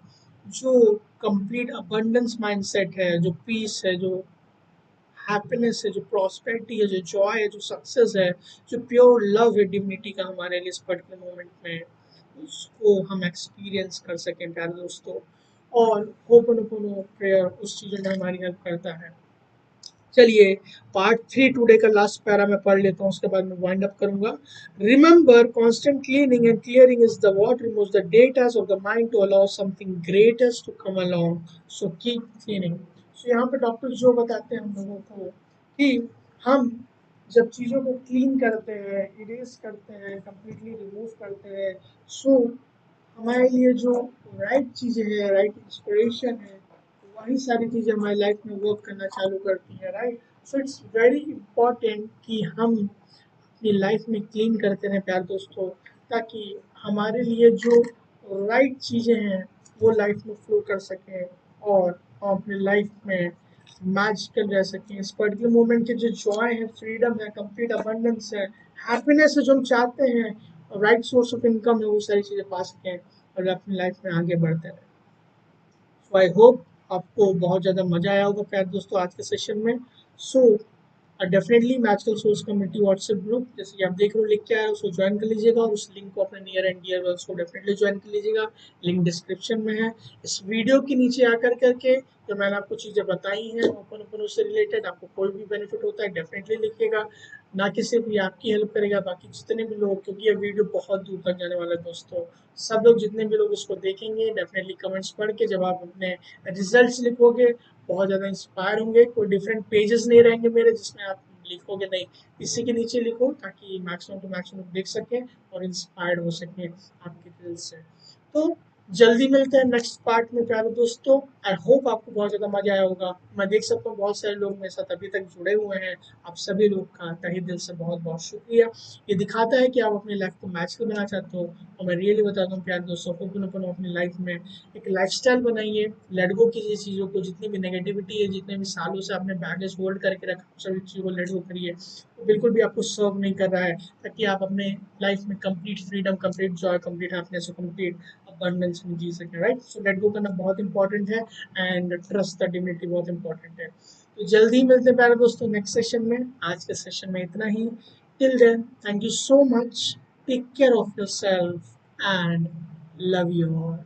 जो कंप्लीट अबंडेंस माइंडसेट है, जो पीस है, जो हैप्पीनेस है, जो प्रॉस्पेरिटी है, जो जॉय है, जो सक्सेस है, जो प्योर लव है डिविनिटी का हमारे लिए इस पर्टिकुलर मोमेंट में, उसको हम एक्सपीरियंस कर सकें प्यारे दोस्तों। और होपोनोपोनो प्रेयर उस चीज़ों में हमारी हेल्प करता है। चलिए, पार्ट 3 टुडे का लास्ट पैरा मैं पढ़ लेता हूँ, उसके बाद मैं वाइंड अप करूंगा। Remember, constant cleaning and clearing is the what removes the datas of the mind to allow something greatest to come along, so keep cleaning. तो यहाँ पे डॉक्टर जो बताते हैं हम लोगों को कि हम जब चीज़ों को क्लीन करते हैं, इरेज करते हैं, कम्प्लीटली रिमूव करते हैं, सो हमारे लिए जो राइट चीज़ें हैं, राइट इंस्पिरेशन है, वही सारी चीज़ें हमारी लाइफ में वर्क करना चालू करती हैं, right. So it's very important कि हम अपनी लाइफ में क्लीन करते रहें प्यार दोस्तों, ताकि हमारे लिए जो राइट चीज़ें हैं वो लाइफ में फ्लो कर सकें और हम अपनी लाइफ में मैजिकल रह सकें। इस पर्टिकुलर मोमेंट के जो जॉय है, फ्रीडम है, कंप्लीट अबंडेंस है, हैप्पीनेस है जो हम चाहते हैं, राइट सोर्स ऑफ इनकम है, वो सारी चीज़ें पा सकें और अपनी लाइफ में आगे बढ़ते रहें। सो आई होप आपको बहुत ज़्यादा मज़ा आया होगा प्यार दोस्तों आज के सेशन में। So definitely magical source community WhatsApp group जैसे कि आप देख रहे हो लिख के आया उसको ज्वाइन कर लीजिएगा और उस लिंक को अपने नियर एंड डियर वंस को डेफिनेटली ज्वाइन कर लीजिएगा। लिंक डिस्क्रिप्शन में है। इस वीडियो के नीचे आकर करके जो मैंने आपको चीज़ें बताई हैं ओपन ओपन उससे रिलेटेड आपको कोई भी बेनिफिट होता है डेफिनेटली लिखिएगा। ना कि सिर्फ ये आपकी हेल्प करेगा, बाकी जितने भी लोग, क्योंकि ये वीडियो बहुत दूर तक जाने वाला है दोस्तों, सब लोग जितने भी लोग इसको देखेंगे डेफिनेटली कमेंट्स पढ़ के जब आप अपने रिजल्ट्स लिखोगे बहुत ज़्यादा इंस्पायर होंगे। कोई डिफरेंट पेजेस नहीं रहेंगे मेरे जिसमें आप लिखोगे, नहीं, इसी के नीचे लिखो ताकि मैक्सिमम टू मैक्सिमम देख सकें और इंस्पायर्ड हो सकें आपके दिल से। तो जल्दी मिलते हैं नेक्स्ट पार्ट में प्यारे दोस्तों। आई होप आपको बहुत ज़्यादा मजा आया होगा। मैं देख सकता हूँ बहुत सारे लोग मेरे साथ अभी तक जुड़े हुए हैं। आप सभी लोग का तहे दिल से बहुत बहुत शुक्रिया। ये दिखाता है कि आप अपनी लाइफ को मैजिकल बनाना चाहते हो और मैं रियली बताता हूँ प्यारे दोस्तों, ओपन ओपन अपनी लाइफ में एक लाइफस्टाइल बनाइए। लेट गो कीजिए चीज़ों को, जितनी भी नेगेटिविटी है, जितने भी सालों से आपने बैगेज होल्ड करके रखा सभी चीज़ों को लेट गो करिए। वो बिल्कुल भी आपको सर्व नहीं कर रहा है, ताकि आप अपने लाइफ में complete freedom, complete Joy, complete happiness और कंप्लीट अबंडेंस में जी सके, राइट। सो लेट गो करना बहुत इंपॉर्टेंट है एंड ट्रस्ट द डिविनिटी बहुत इंपॉर्टेंट है। तो जल्दी ही मिलते हैं प्यारे दोस्तों नेक्स्ट सेशन में। आज के सेशन में इतना ही। Till then thank you so much, take care of yourself and love you all.